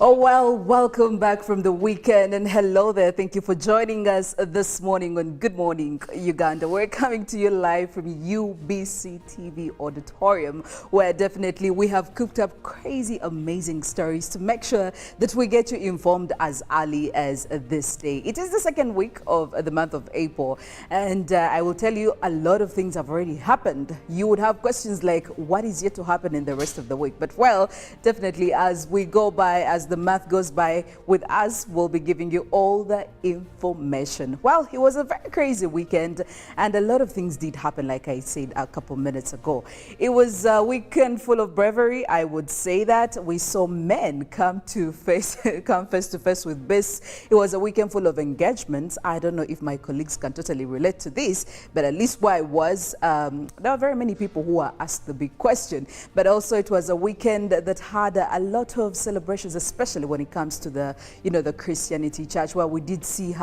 Oh, well, welcome back from the weekend, and hello there. Thank you for joining us this morning on Good Morning Uganda. We're coming to you live from UBC TV Auditorium, where definitely we have cooked up crazy, amazing stories to make sure that we get you informed as early as this day. It is the second week of the month of April, and I will tell you a lot of things have already happened. You would have questions like, what is yet to happen in the rest of the week? But well, definitely as we go by, as the month goes by with us, we'll be giving you all the information. Well, it was a very crazy weekend and a lot of things did happen, like I said a couple minutes ago. It was a weekend full of bravery, I would say that. We saw men come face to face with this. It was a weekend full of engagements. I don't know if my colleagues can totally relate to this, but at least where I was, there were very many people who were asked the big question. But also it was a weekend that had a lot of celebrations, especially when it comes to the, the Christianity church, where we did see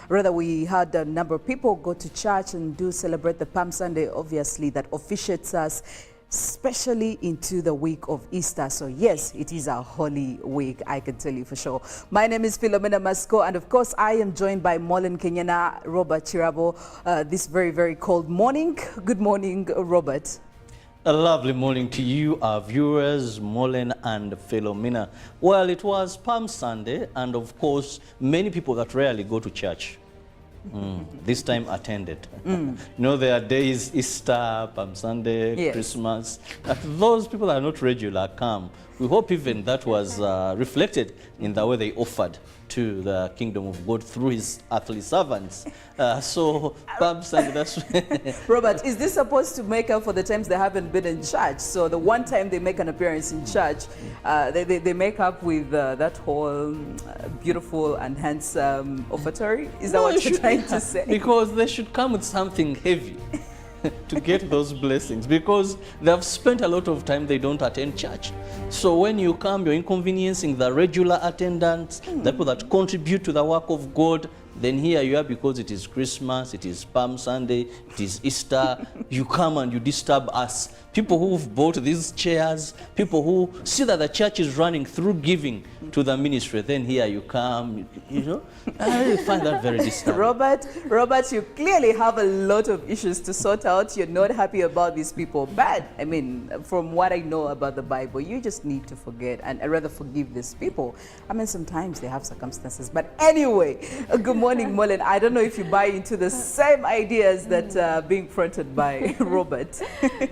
we had a number of people go to church and celebrate the Palm Sunday, obviously, that officiates us especially into the week of Easter. So yes, it is a holy week, I can tell you for sure. My name is Philomena, Mastiko, and of course I am joined by Mollen, Kenyena, Robert, Kirabo, this very, very cold morning. Good morning, Robert. A lovely morning to you, our viewers, Mollen and Philomena. Well, it was Palm Sunday, and of course, many people that rarely go to church this time attended. There are days, Easter, Palm Sunday, yes, Christmas. Those people are not regular come. We hope even that was reflected in the way they offered to the kingdom of God through his earthly servants. So, Palm Sunday, that's Robert, is this supposed to make up for the times they haven't been in church? So the one time they make an appearance in church, they make up with that whole beautiful and handsome offertory? Is that what you're trying to say? Because they should come with something heavy to get those blessings, because they've spent a lot of time, they don't attend church. So when you come, you're inconveniencing the regular attendants, the people that contribute to the work of God. Then here you are, because it is Christmas, it is Palm Sunday, it is Easter. You come and you disturb us. People who've bought these chairs, people who see that the church is running through giving to the ministry. Then here you come, I really find that very disturbing. Robert, you clearly have a lot of issues to sort out. You're not happy about these people. But, I mean, from what I know about the Bible, you just need to forget and rather forgive these people. I mean, sometimes they have circumstances. But anyway, good morning, Mollen. I don't know if you buy into the same ideas that are being fronted by Robert.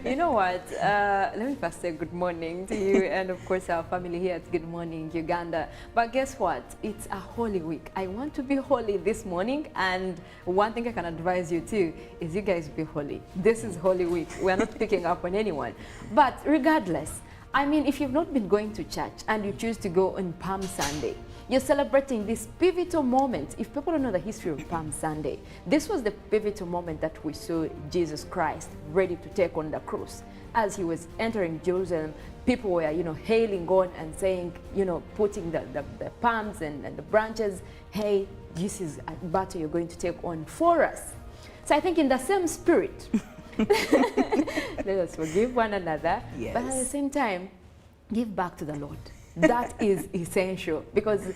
You know what? Let me first say good morning to you and, of course, our family here at Good Morning Uganda. But guess what? It's a holy week. I want to be holy this morning, and one thing I can advise you too is you guys be holy. This is Holy Week. We're not picking up on anyone. But regardless, I mean, if you've not been going to church and you choose to go on Palm Sunday, you're celebrating this pivotal moment. If people don't know the history of Palm Sunday, this was the pivotal moment that we saw Jesus Christ ready to take on the cross. As he was entering Jerusalem, people were, hailing God and saying, putting the palms and the branches, hey, this is a battle you're going to take on for us. So I think in the same spirit, let us forgive one another, yes, but at the same time, give back to the Lord. That is essential, because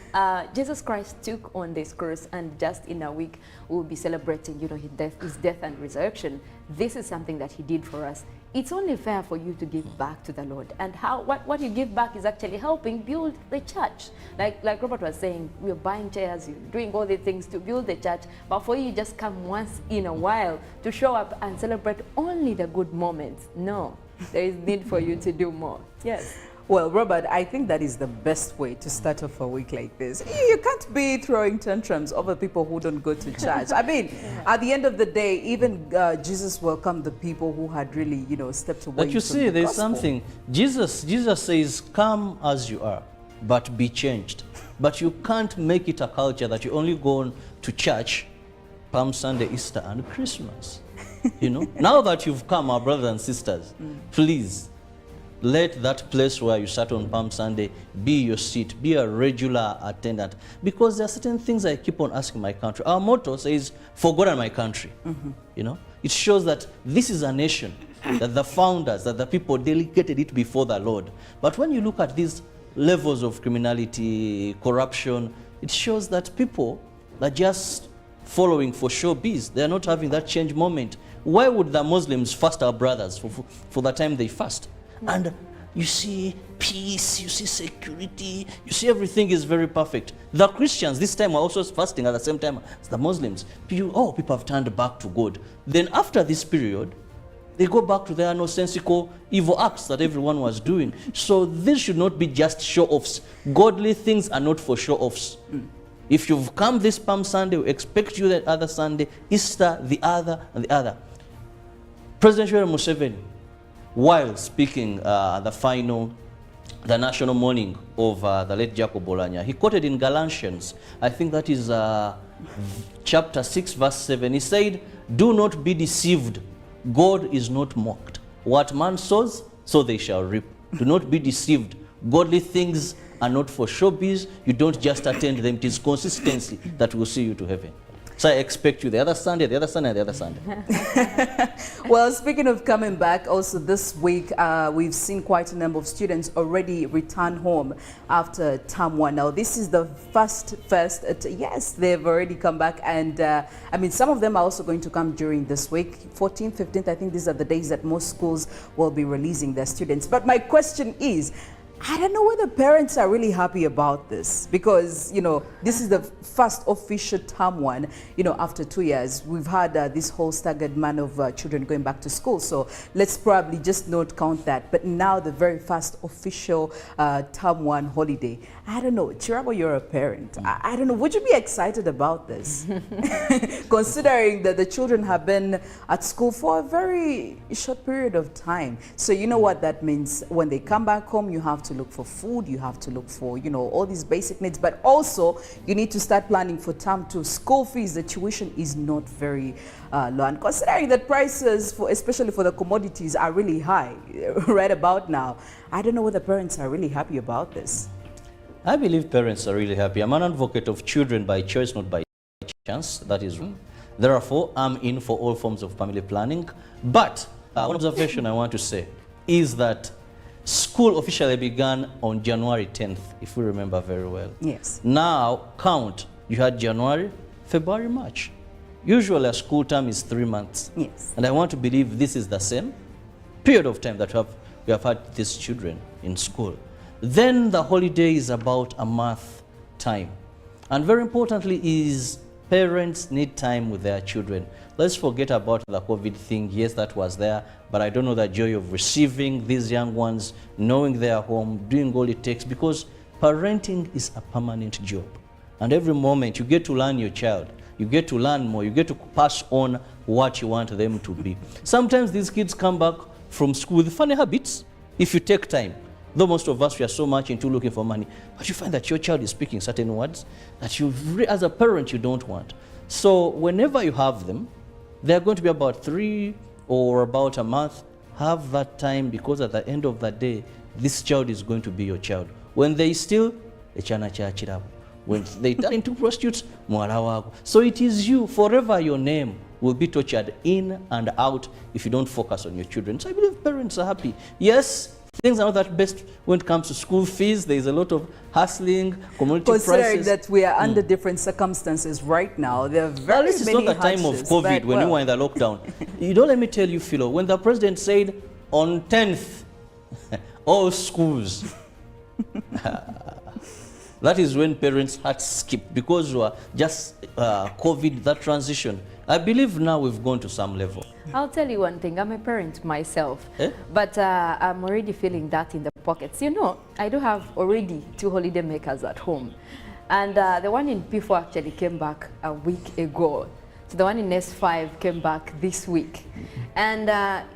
Jesus Christ took on this cross, and just in a week we'll be celebrating, his death and resurrection. This is something that he did for us. It's only fair for you to give back to the Lord, and what you give back is actually helping build the church. Like Robert was saying, we're buying chairs, you're doing all these things to build the church, but for you just come once in a while to show up and celebrate only the good moments. No, there is need for you to do more. Yes. Well, Robert, I think that is the best way to start off a week like this. You can't be throwing tantrums over people who don't go to church. I mean, at the end of the day, even Jesus welcomed the people who had really, stepped away. But you see, there's something. Jesus says, come as you are, but be changed. But you can't make it a culture that you only go to church Palm Sunday, Easter, and Christmas. Now that you've come, our brothers and sisters, please, let that place where you sat on Palm Sunday be your seat, be a regular attendant. Because there are certain things I keep on asking my country. Our motto says, for God and my country. It shows that this is a nation that the founders, that the people delegated it before the Lord. But when you look at these levels of criminality, corruption, it shows that people are just following for showbiz. They are not having that change moment. Why would the Muslims fast our brothers for the time they fast? And you see peace, you see security, you see everything is very perfect. The Christians this time are also fasting at the same time as the Muslims. People have turned back to God. Then after this period, they go back to their nonsensical evil acts that everyone was doing. So this should not be just show-offs. Godly things are not for show-offs. If you've come this Palm Sunday, we expect you that other Sunday, Easter, the other, and the other. President Yoweri Museveni, while speaking the national mourning of the late Jacob Oulanyah, he quoted in Galatians, I think that is chapter 6, verse 7. He said, "Do not be deceived. God is not mocked. What man sows, so they shall reap. Do not be deceived. Godly things are not for showbiz. You don't just attend them. It is consistency that will see you to heaven." So I expect you the other Sunday, the other Sunday, and the other Sunday. Well, speaking of coming back, also this week we've seen quite a number of students already return home after term 1. Now this is the first, yes, they've already come back, and I mean some of them are also going to come during this week, 14th, 15th. I think these are the days that most schools will be releasing their students. But my question is, I don't know whether parents are really happy about this, because, you know, this is the first official term 1, you know, after 2 years. We've had this whole staggered man of children going back to school. So let's probably just not count that. But now the very first official term 1 holiday. I don't know. Kirabo, you're a parent. I don't know. Would you be excited about this? Considering that the children have been at school for a very short period of time. So you know what that means. When they come back home, you have to look for food, you have to look for, you know, all these basic needs, but also you need to start planning for term 2. School fees, the tuition is not very low, and considering that prices for, especially for the commodities, are really high right about now, I don't know whether parents are really happy about this. I believe parents are really happy. I'm an advocate of children by choice, not by chance. That is wrong. Therefore, I'm in for all forms of family planning. But one observation I want to say is that school officially began on January 10th, if we remember very well. Yes. Now, count. You had January, February, March. Usually a school term is 3 months. Yes. And I want to believe this is the same period of time that we have had these children in school. Then the holiday is about a month time. And very importantly is parents need time with their children. Let's forget about the COVID thing. Yes, that was there, but I don't know the joy of receiving these young ones, knowing they are home, doing all it takes, because parenting is a permanent job. And every moment you get to learn your child, you get to learn more, you get to pass on what you want them to be. Sometimes these kids come back from school with funny habits if you take time. Though most of us, we are so much into looking for money, but you find that your child is speaking certain words that you, as a parent, you don't want. So whenever you have them, they're going to be about 3 or about a month. Have that time, because at the end of the day, this child is going to be your child. When they still, when they turn into prostitutes, so it is you, forever your name will be tortured in and out if you don't focus on your children. So I believe parents are happy. Yes, things are not that best when it comes to school fees. There is a lot of hustling, commodity prices. Considering that we are under different circumstances right now, there are very this many is not the time of COVID when you were in the lockdown. You don't let me tell you, Philo, when the president said on 10th, all schools, that is when parents had skipped, because we were just COVID, that transition. I believe now we've gone to some level. I'll tell you one thing, I'm a parent myself, but I'm already feeling that in the pockets. You know, I do have already 2 holiday makers at home. And the one in P4 actually came back a week ago. So the one in S5 came back this week. And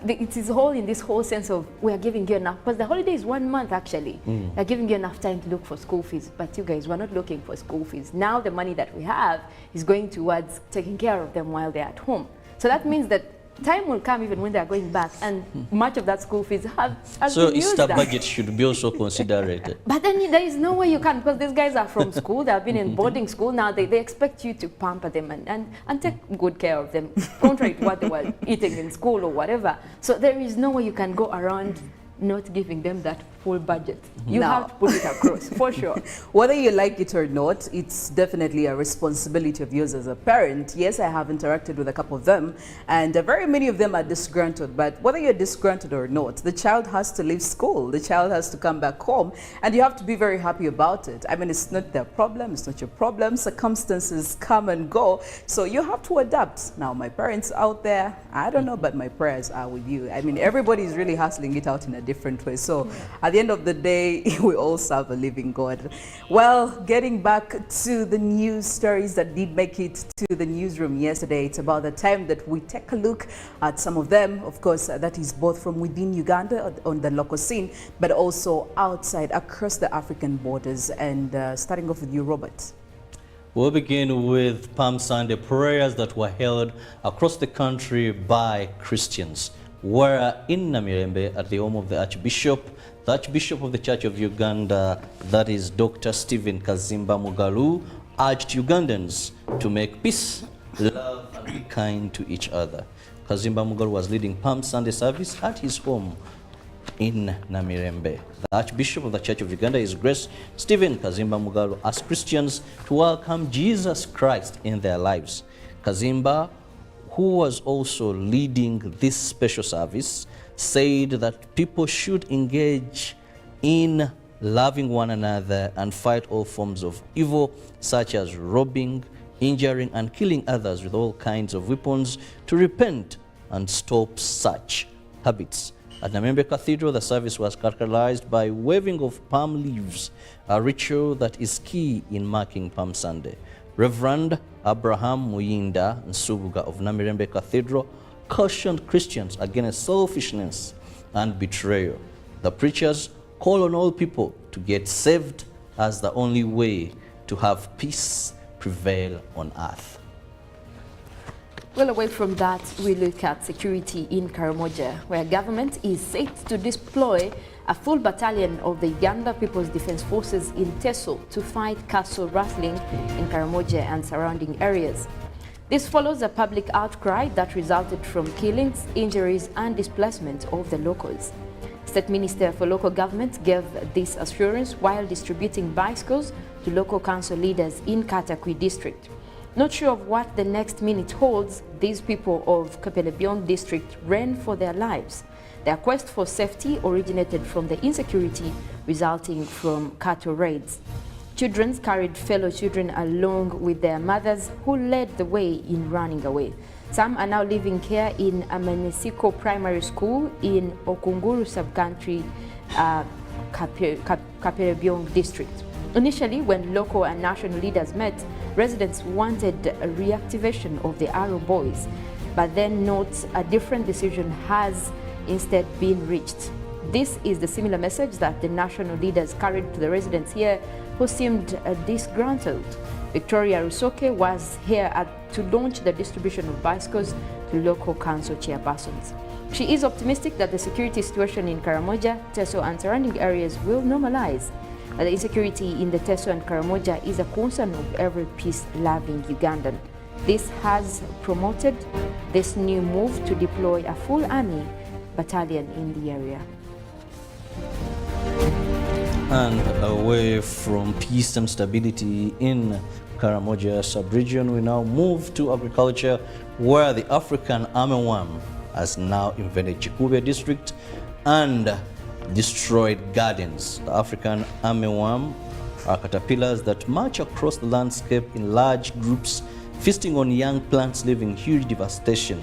it is all in this whole sense of, we are giving you enough, because the holiday is 1 month actually. They're giving you enough time to look for school fees, but you guys, we're not looking for school fees. Now the money that we have is going towards taking care of them while they're at home. So that means that time will come even when they are going back, and much of that school fees has So been used Easter up. budget should be also considered. But then there is no way you can, because these guys are from school, they have been in boarding school, now they expect you to pamper them and take good care of them, contrary to what they were eating in school or whatever. So there is no way you can go around not giving them that full budget. You have to put it across, for sure. Whether you like it or not, it's definitely a responsibility of yours as a parent. Yes, I have interacted with a couple of them, and very many of them are disgruntled. But whether you're disgruntled or not, the child has to leave school. The child has to come back home, and you have to be very happy about it. I mean, it's not their problem. It's not your problem. Circumstances come and go, so you have to adapt. Now, my parents out there, I don't know, but my prayers are with you. I mean, everybody's really hustling it out in a different way. So at the end of the day, we all serve a living God. Well, getting back to the news stories that did make it to the newsroom yesterday, it's about the time that we take a look at some of them. Of course, that is both from within Uganda on the local scene, but also outside across the African borders. And starting off with you, Robert. We'll begin with Palm Sunday prayers that were held across the country by Christians. We're in Namirembe at the home of the Archbishop of the Church of Uganda, that is Dr. Stephen Kazimba Mugalu, urged Ugandans to make peace, love, and be kind to each other. Kazimba Mugalu was leading Palm Sunday service at his home in Namirembe. The Archbishop of the Church of Uganda, His Grace Stephen Kazimba Mugalu, asked Christians to welcome Jesus Christ in their lives. Kazimba, who was also leading this special service, said that people should engage in loving one another and fight all forms of evil, such as robbing, injuring, and killing others with all kinds of weapons, to repent and stop such habits. At Namirembe Cathedral, the service was characterized by waving of palm leaves, a ritual that is key in marking Palm Sunday. Reverend Abraham Muyinda Nsubuga of Namirembe Cathedral cautioned Christians against selfishness and betrayal. The preachers call on all people to get saved as the only way to have peace prevail on earth. Well, away from that, we look at security in Karamoja, where government is set to deploy a full battalion of the Uganda People's Defense Forces in Teso to fight castle rustling in Karamoja and surrounding areas. This follows a public outcry that resulted from killings, injuries, and displacement of the locals. State Minister for Local Government gave this assurance while distributing bicycles to local council leaders in Katakwi district. Not sure of what the next minute holds, these people of Kapelebiong district ran for their lives. Their quest for safety originated from the insecurity resulting from cattle raids. Children carried fellow children along with their mothers, who led the way in running away. Some are now living here in a Mastiko primary school in Okunguru sub-country, Kapelebiong district. Initially, when local and national leaders met, residents wanted a reactivation of the Arrow Boys, but then notes a different decision has instead been reached. This is the similar message that the national leaders carried to the residents here, who seemed disgruntled. Victoria Rusoke was here to launch the distribution of bicycles to local council chairpersons. She is optimistic that the security situation in Karamoja, Teso, and surrounding areas will normalize. The insecurity in the Teso and Karamoja is a concern of every peace-loving Ugandan. This has promoted this new move to deploy a full army battalion in the area. And away from peace and stability in Karamoja sub-region, we now move to agriculture, where the African armyworm has now invaded Chikube district and destroyed gardens. The African armyworm are caterpillars that march across the landscape in large groups, feasting on young plants, leaving huge devastation.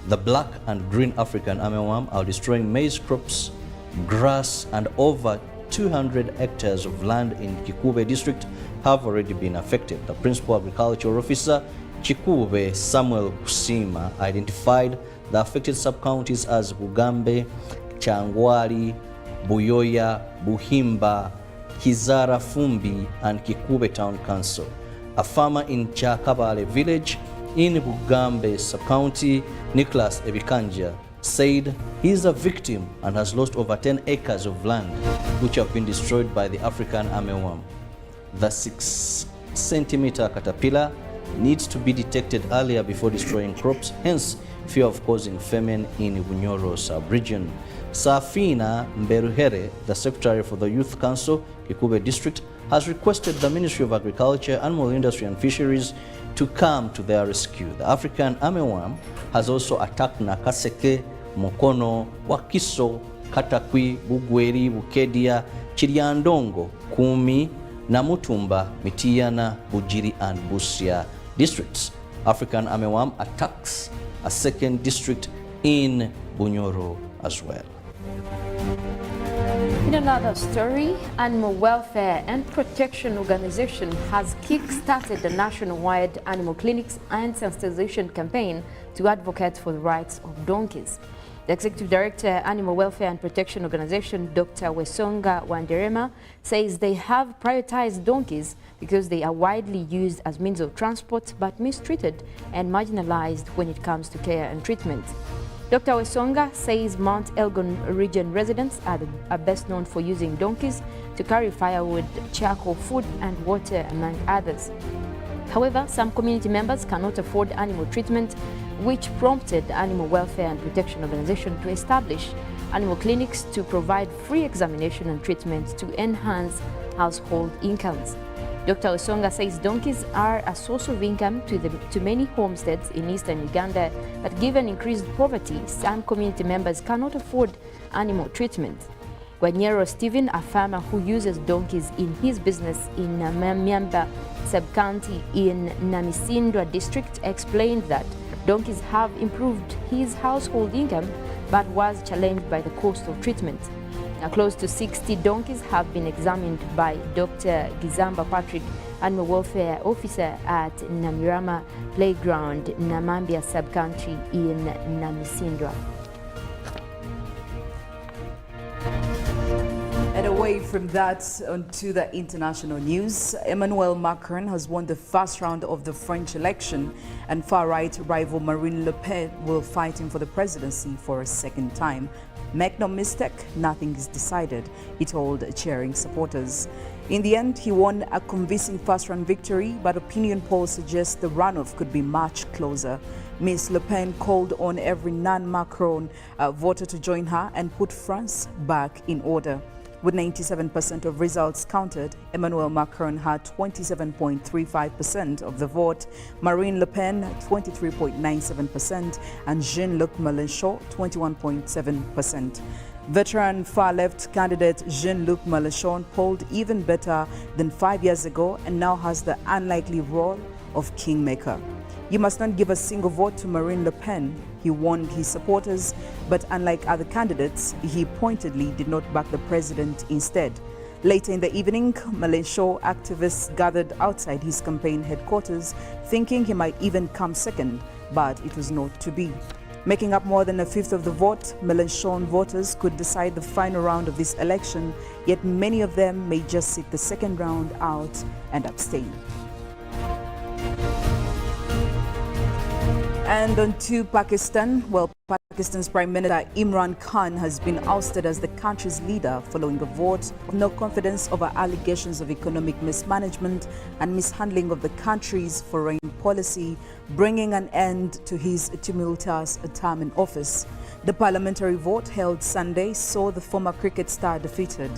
The black and green African armyworm are destroying maize crops, grass, and over 200 hectares of land in Kikube district have already been affected. The principal agricultural officer, Chikube Samuel Kusima, identified the affected sub-counties as Bugambe, Changwali, Buyoya, Buhimba, Kizara Fumbi, and Kikube Town Council. A farmer in Chakabale village in Bugambe sub-county, Nicholas Ebikanja, said he is a victim and has lost over 10 acres of land which have been destroyed by the African armyworm. The 6-centimeter caterpillar needs to be detected earlier before destroying crops, hence fear of causing famine in Bunyoro sub-region. Safina Mberuhere, the Secretary for the Youth Council, Kikube District, has requested the Ministry of Agriculture, Animal Industry and Fisheries to come to their rescue. The African armyworm has also attacked Nakaseke, Mukono, Wakiso, Katakwi, Bugweri, Bukedia, Chiriandongo, Kumi, Namutumba, Mitiana, Bujiri and Busia districts. African armyworm attacks a second district in Bunyoro as well. In another story, Animal Welfare and Protection Organization has kick-started a nationwide animal clinics and sensitization campaign to advocate for the rights of donkeys. The Executive Director, Animal Welfare and Protection Organization, Dr. Wesonga Wanderema, says they have prioritized donkeys because they are widely used as means of transport but mistreated and marginalized when it comes to care and treatment. Dr. Wesonga says Mount Elgon region residents are best known for using donkeys to carry firewood, charcoal, food and water, among others. However, some community members cannot afford animal treatment, which prompted Animal Welfare and Protection Organization to establish animal clinics to provide free examination and treatment to enhance household incomes. Dr. Osonga says donkeys are a source of income to many homesteads in eastern Uganda, but given increased poverty, some community members cannot afford animal treatment. Wanyero Stephen, a farmer who uses donkeys in his business in Myamba sub-county in Namisindwa district, explained that donkeys have improved his household income but was challenged by the cost of treatment. Now, close to 60 donkeys have been examined by Dr. Gizamba Patrick, Animal Welfare Officer at Namirama Playground, Namambia sub-county in Namisindwa. And away from that, onto the international news. Emmanuel Macron has won the first round of the French election, and far-right rival Marine Le Pen will fight him for the presidency for a second time. Make no mistake, nothing is decided, he told cheering supporters. In the end, he won a convincing first-round victory, but opinion polls suggest the runoff could be much closer. Ms. Le Pen called on every non-Macron voter to join her and put France back in order. With 97% of results counted, Emmanuel Macron had 27.35% of the vote, Marine Le Pen 23.97%, and Jean-Luc Mélenchon 21.7%. Veteran far-left candidate Jean-Luc Mélenchon polled even better than 5 years ago and now has the unlikely role of kingmaker. You must not give a single vote to Marine Le Pen, he warned his supporters, but unlike other candidates, he pointedly did not back the president instead. Later in the evening, Mélenchon activists gathered outside his campaign headquarters, thinking he might even come second, but it was not to be. Making up more than a fifth of the vote, Mélenchon voters could decide the final round of this election, yet many of them may just sit the second round out and abstain. And on to Pakistan. Well, Pakistan's Prime Minister Imran Khan has been ousted as the country's leader following a vote of no confidence over allegations of economic mismanagement and mishandling of the country's foreign policy, bringing an end to his tumultuous term in office. The parliamentary vote held Sunday saw the former cricket star defeated.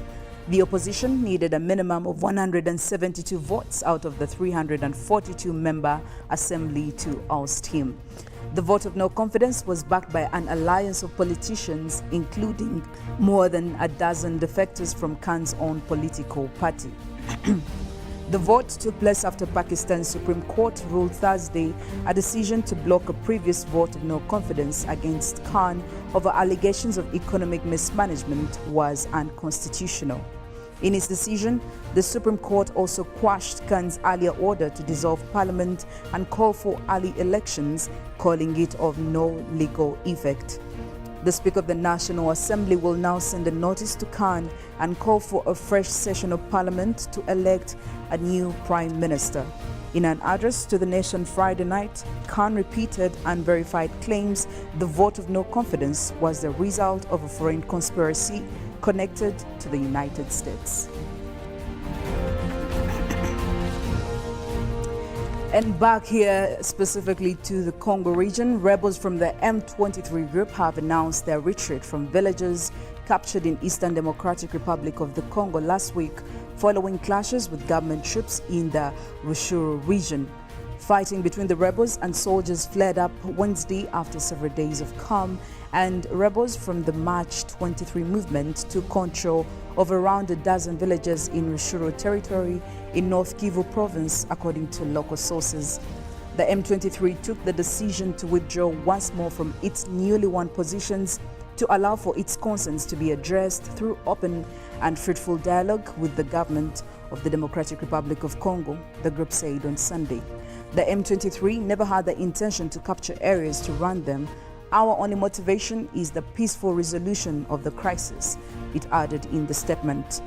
The opposition needed a minimum of 172 votes out of the 342-member assembly to oust him. The vote of no confidence was backed by an alliance of politicians, including more than a dozen defectors from Khan's own political party. The vote took place after Pakistan's Supreme Court ruled Thursday a decision to block a previous vote of no confidence against Khan over allegations of economic mismanagement was unconstitutional. In its decision, the Supreme Court also quashed Khan's earlier order to dissolve parliament and call for early elections, calling it of no legal effect. The Speaker of the National Assembly will now send a notice to Khan and call for a fresh session of parliament to elect a new Prime Minister. In an address to the nation Friday night, Khan repeated unverified claims the vote of no confidence was the result of a foreign conspiracy connected to the United States. And back here specifically to the Congo region, rebels from the M23 group have announced their retreat from villages captured in Eastern Democratic Republic of the Congo last week following clashes with government troops in the Rushuru region. Fighting between the rebels and soldiers flared up Wednesday after several days of calm, and rebels from the March 23 movement took control of around a dozen villages in Rushuru territory in North Kivu province, according to local sources. The M23 took the decision to withdraw once more from its newly won positions to allow for its concerns to be addressed through open and fruitful dialogue with the government of the Democratic Republic of Congo, the group said on Sunday. The M23 never had the intention to capture areas to run them. Our only motivation is the peaceful resolution of the crisis, it added in the statement.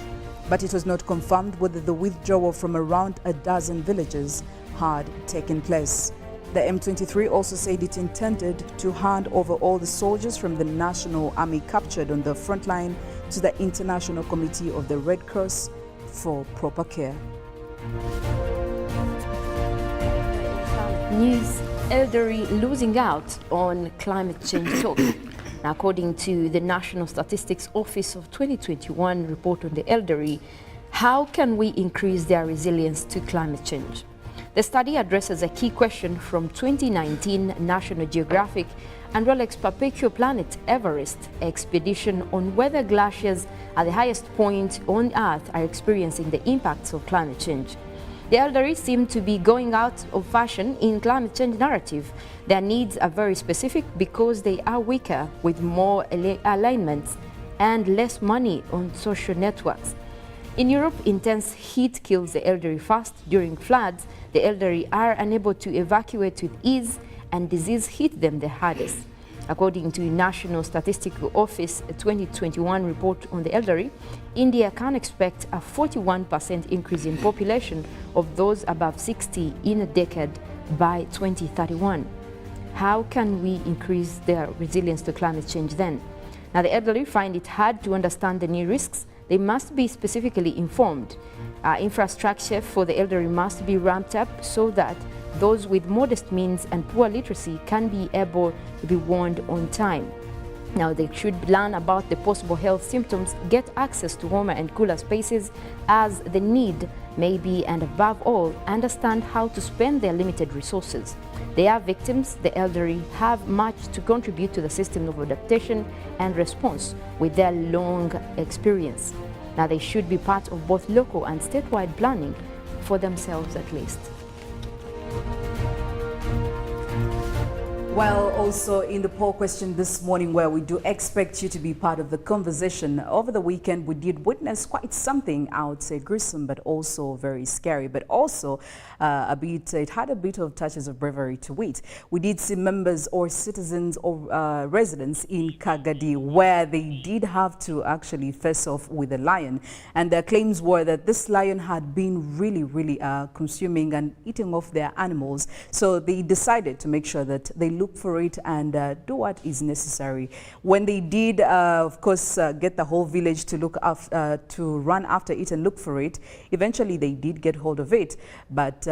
But it was not confirmed whether the withdrawal from around a dozen villages had taken place. The M23 also said it intended to hand over all the soldiers from the National Army captured on the front line to the International Committee of the Red Cross for proper care. News: elderly losing out on climate change talk. Now, according to the National Statistics Office of 2021 report on the elderly, how can we increase their resilience to climate change? The study addresses a key question from 2019 National Geographic and Rolex Perpetual Planet Everest expedition on whether glaciers at the highest point on Earth are experiencing the impacts of climate change. The elderly seem to be going out of fashion in climate change narrative. Their needs are very specific because they are weaker, with more alignments and less money on social networks. In Europe, intense heat kills the elderly fast. During floods, the elderly are unable to evacuate with ease, and disease hit them the hardest. According to National Statistical Office 2021 report on the elderly, India can expect a 41% increase in population of those above 60 in a decade by 2031. How can we increase their resilience to climate change then? Now, the elderly find it hard to understand the new risks. They must be specifically informed. Infrastructure for the elderly must be ramped up so that those with modest means and poor literacy can be able to be warned on time. Now, they should learn about the possible health symptoms, get access to warmer and cooler spaces as the need may be, and above all, understand how to spend their limited resources. They are victims. The elderly have much to contribute to the system of adaptation and response with their long experience. Now, they should be part of both local and statewide planning for themselves at least. Well, also in the poll question this morning, where we do expect you to be part of the conversation, over the weekend we did witness quite something, I would say gruesome, but also very scary, but also it had a bit of touches of bravery to it. We did see members or citizens or residents in Kagadi where they did have to actually face off with a lion, and their claims were that this lion had been really consuming and eating off their animals, so they decided to make sure that they look for it and do what is necessary. When they did, of course, get the whole village to look after, to run after it and look for it, eventually they did get hold of it. But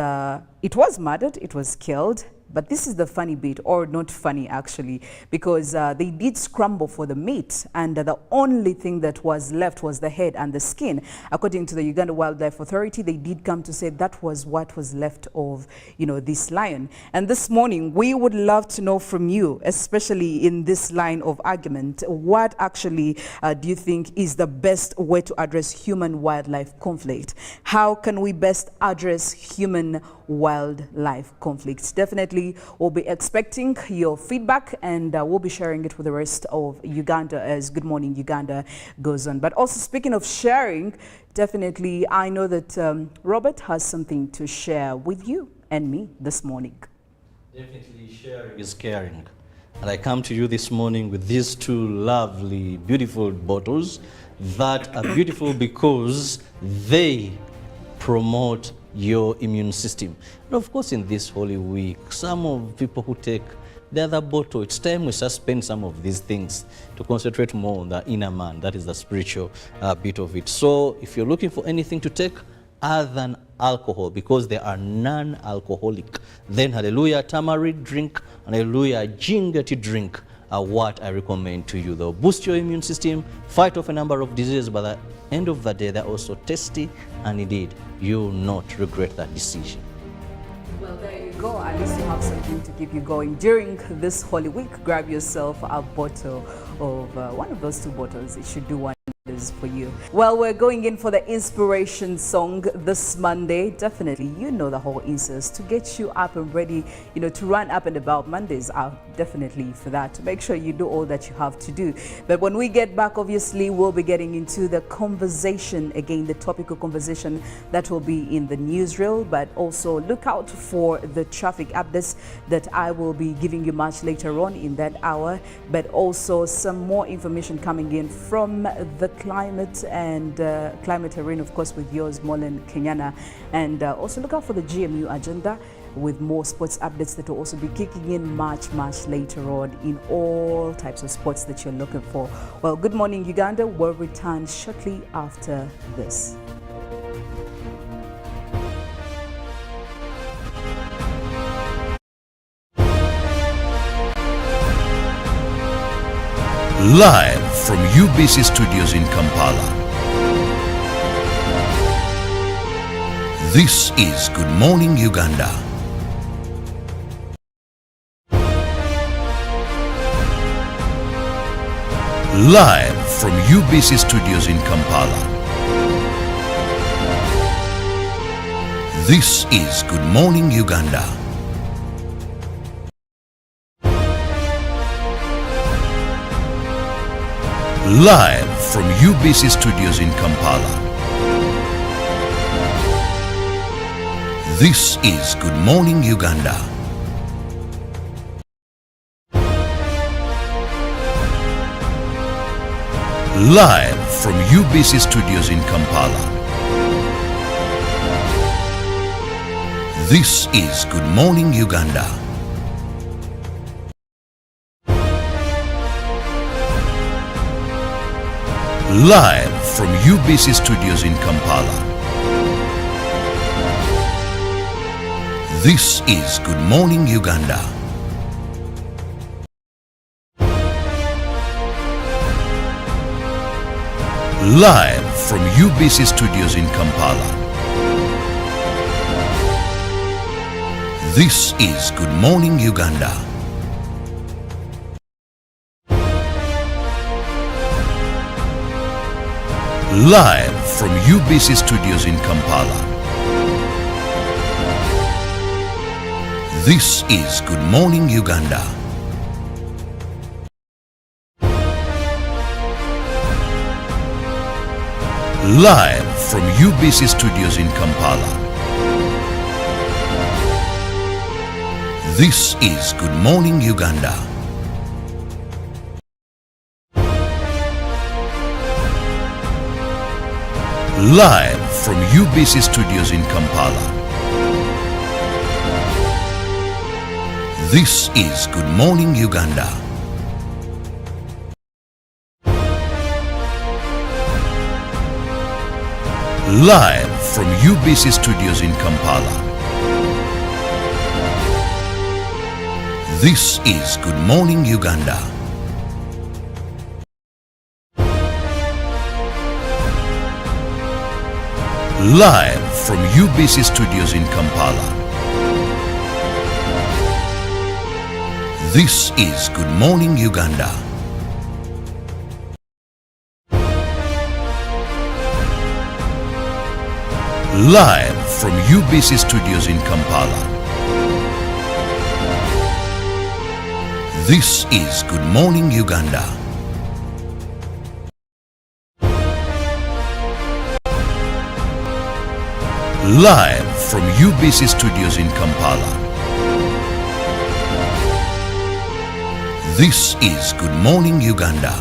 it was murdered, it was killed. But this is the funny bit, or not funny actually, because they did scramble for the meat, and the only thing that was left was the head and the skin. According to the Uganda Wildlife Authority, they did come to say that was what was left of, this lion. And this morning, we would love to know from you, especially in this line of argument, what actually do you think is the best way to address human-wildlife conflict? How can we best address human-wildlife conflicts? Definitely, we'll be expecting your feedback, and we'll be sharing it with the rest of Uganda as Good Morning Uganda goes on. But also, speaking of sharing, definitely I know that Robert has something to share with you and me this morning. Definitely sharing is caring. And I come to you this morning with these two lovely, beautiful bottles that are beautiful because they promote your immune system. And of course, in this Holy Week, some of people who take the other bottle, it's time we suspend some of these things to concentrate more on the inner man. That is the spiritual bit of it. So if you're looking for anything to take other than alcohol, because they are non-alcoholic, then hallelujah, tamarind drink, and hallelujah, ginger tea drink are what I recommend to you. They'll boost your immune system, fight off a number of diseases, but at the end of the day, they're also tasty, and indeed, you'll not regret that decision. Well, there you go. At least you have something to keep you going during this Holy Week. Grab yourself a bottle of one of those two bottles. It should do wonders for you. Well, we're going in for the inspiration song this Monday. Definitely, you know the whole answers to get you up and ready, to run up and about. Mondays are definitely for that, to make sure you do all that you have to do. But when we get back, obviously, we'll be getting into the conversation again, the topical conversation that will be in the newsreel. But also look out for the traffic updates that I will be giving you much later on in that hour. But also some more information coming in from the climate and climate arena, of course, with yours, Mollen, Kenyena. And also look out for the GMU agenda with more sports updates that will also be kicking in much later on in all types of sports that you're looking for. Well, good morning, Uganda. We'll return shortly after this. Live from UBC Studios in Kampala. This is Good Morning Uganda. Live from UBC Studios in Kampala. This is Good Morning Uganda. Live from UBC Studios in Kampala. This is Good Morning Uganda. Live from UBC Studios in Kampala. This is Good Morning Uganda. Live from UBC Studios in Kampala. This is Good Morning Uganda. Live from UBC Studios in Kampala. This is Good Morning Uganda. Live from UBC Studios in Kampala. This is Good Morning Uganda. Live from UBC Studios in Kampala. This is Good Morning Uganda. Live from UBC Studios in Kampala. This is Good Morning Uganda. Live from UBC Studios in Kampala. This is Good Morning Uganda. Live from UBC Studios in Kampala. This is Good Morning Uganda. Live from UBC Studios in Kampala. This is Good Morning Uganda. Live from UBC Studios in Kampala. This is Good Morning Uganda.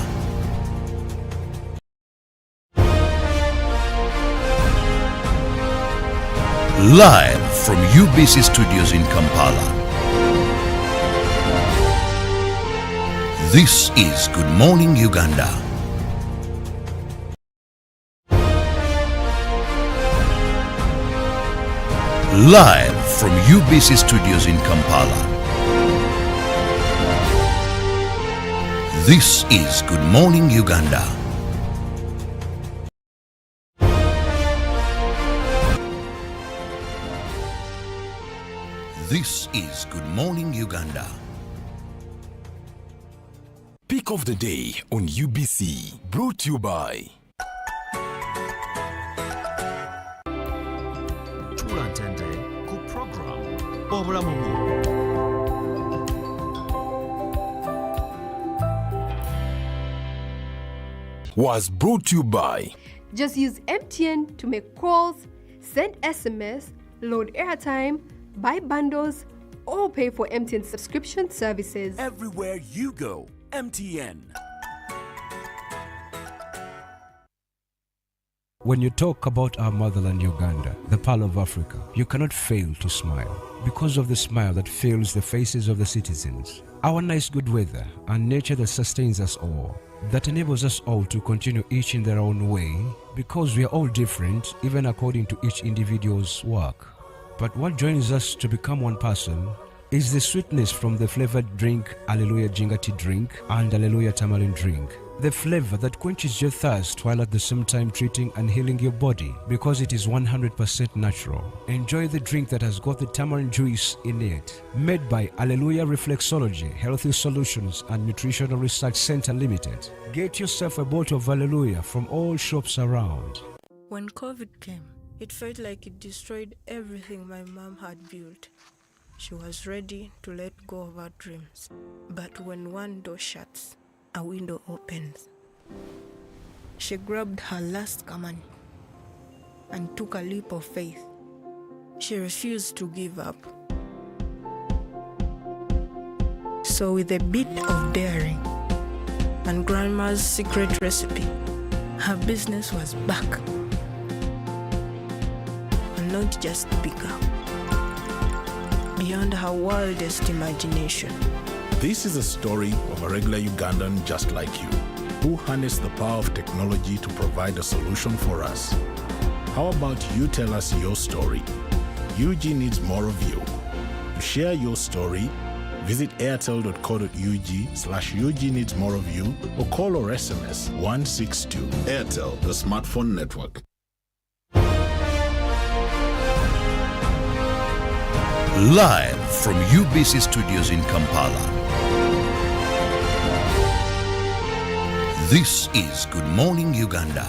Live from UBC Studios in Kampala. This is Good Morning Uganda. Live from UBC Studios in Kampala. This is Good Morning Uganda. This is Good Morning Uganda. Pick of the day on UBC, brought to you by Tulantende ku program obulamu bwo. was brought to you by Just use MTN to make calls, send SMS, load airtime, buy bundles, or pay for MTN subscription services. Everywhere you go, MTN. When you talk about our motherland Uganda, the Pearl of Africa, you cannot fail to smile because of the smile that fills the faces of the citizens. Our nice good weather and nature that sustains us all, that enables us all to continue each in their own way because we are all different even according to each individual's work. But what joins us to become one person is the sweetness from the flavored drink Alleluia Jingati drink and Alleluia Tamarind drink. The flavor that quenches your thirst while at the same time treating and healing your body because it is 100% natural. Enjoy the drink that has got the tamarind juice in it. Made by Alleluia Reflexology, Healthy Solutions and Nutritional Research Center Limited. Get yourself a bottle of Alleluia from all shops around. When COVID came, it felt like it destroyed everything my mom had built. She was ready to let go of her dreams. But when one door shuts, a window opens. She grabbed her last command and took a leap of faith. She refused to give up. So with a bit of daring and grandma's secret recipe, her business was back. And not just bigger, beyond her wildest imagination. This is a story of a regular Ugandan just like you, who harnessed the power of technology to provide a solution for us. How about you tell us your story? UG needs more of you. To share your story, visit airtel.co.ug/UG needs more of you or call or SMS 162. Airtel, the smartphone network. Live from UBC Studios in Kampala. This is Good Morning Uganda.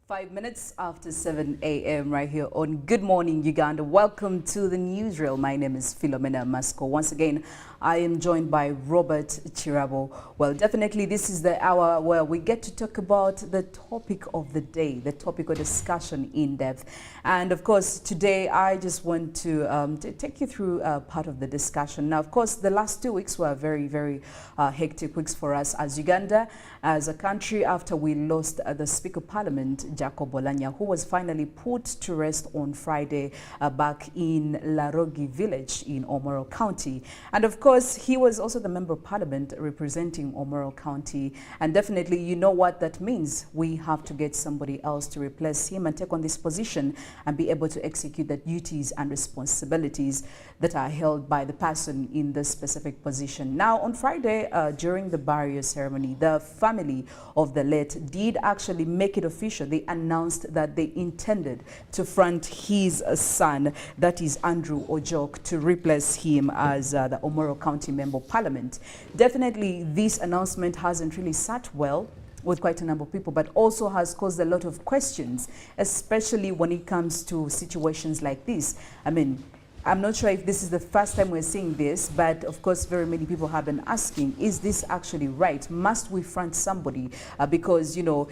Five minutes after 7 a.m. right here on Good Morning Uganda. Welcome to the newsreel. My name is Philomena Mastiko. Once again, I am joined by Robert Kirabo. Well, definitely this is the hour where we get to talk about the topic of the day, the topic of discussion in depth. And of course, today I just want to take you through part of the discussion. Now, of course, the last 2 weeks were very, very hectic weeks for us as Uganda, as a country, after we lost the Speaker of Parliament, Jacob Olanya, who was finally put to rest on Friday back in Larogi village in Omoro County. And of course, he was also the Member of Parliament representing Omoro County. And definitely, you know what that means. We have to get somebody else to replace him and take on this position and be able to execute the duties and responsibilities that are held by the person in this specific position. Now, on Friday, during the burial ceremony, the family of the late did actually make it official. They announced that they intended to front his son, that is Andrew Ojok, to replace him as the Omoro County Member of Parliament. Definitely, this announcement hasn't really sat well with quite a number of people, but also has caused a lot of questions, especially when it comes to situations like this. I mean, I'm not sure if this is the first time we're seeing this, but of course very many people have been asking, is this actually right? Must we front somebody? Because, you know,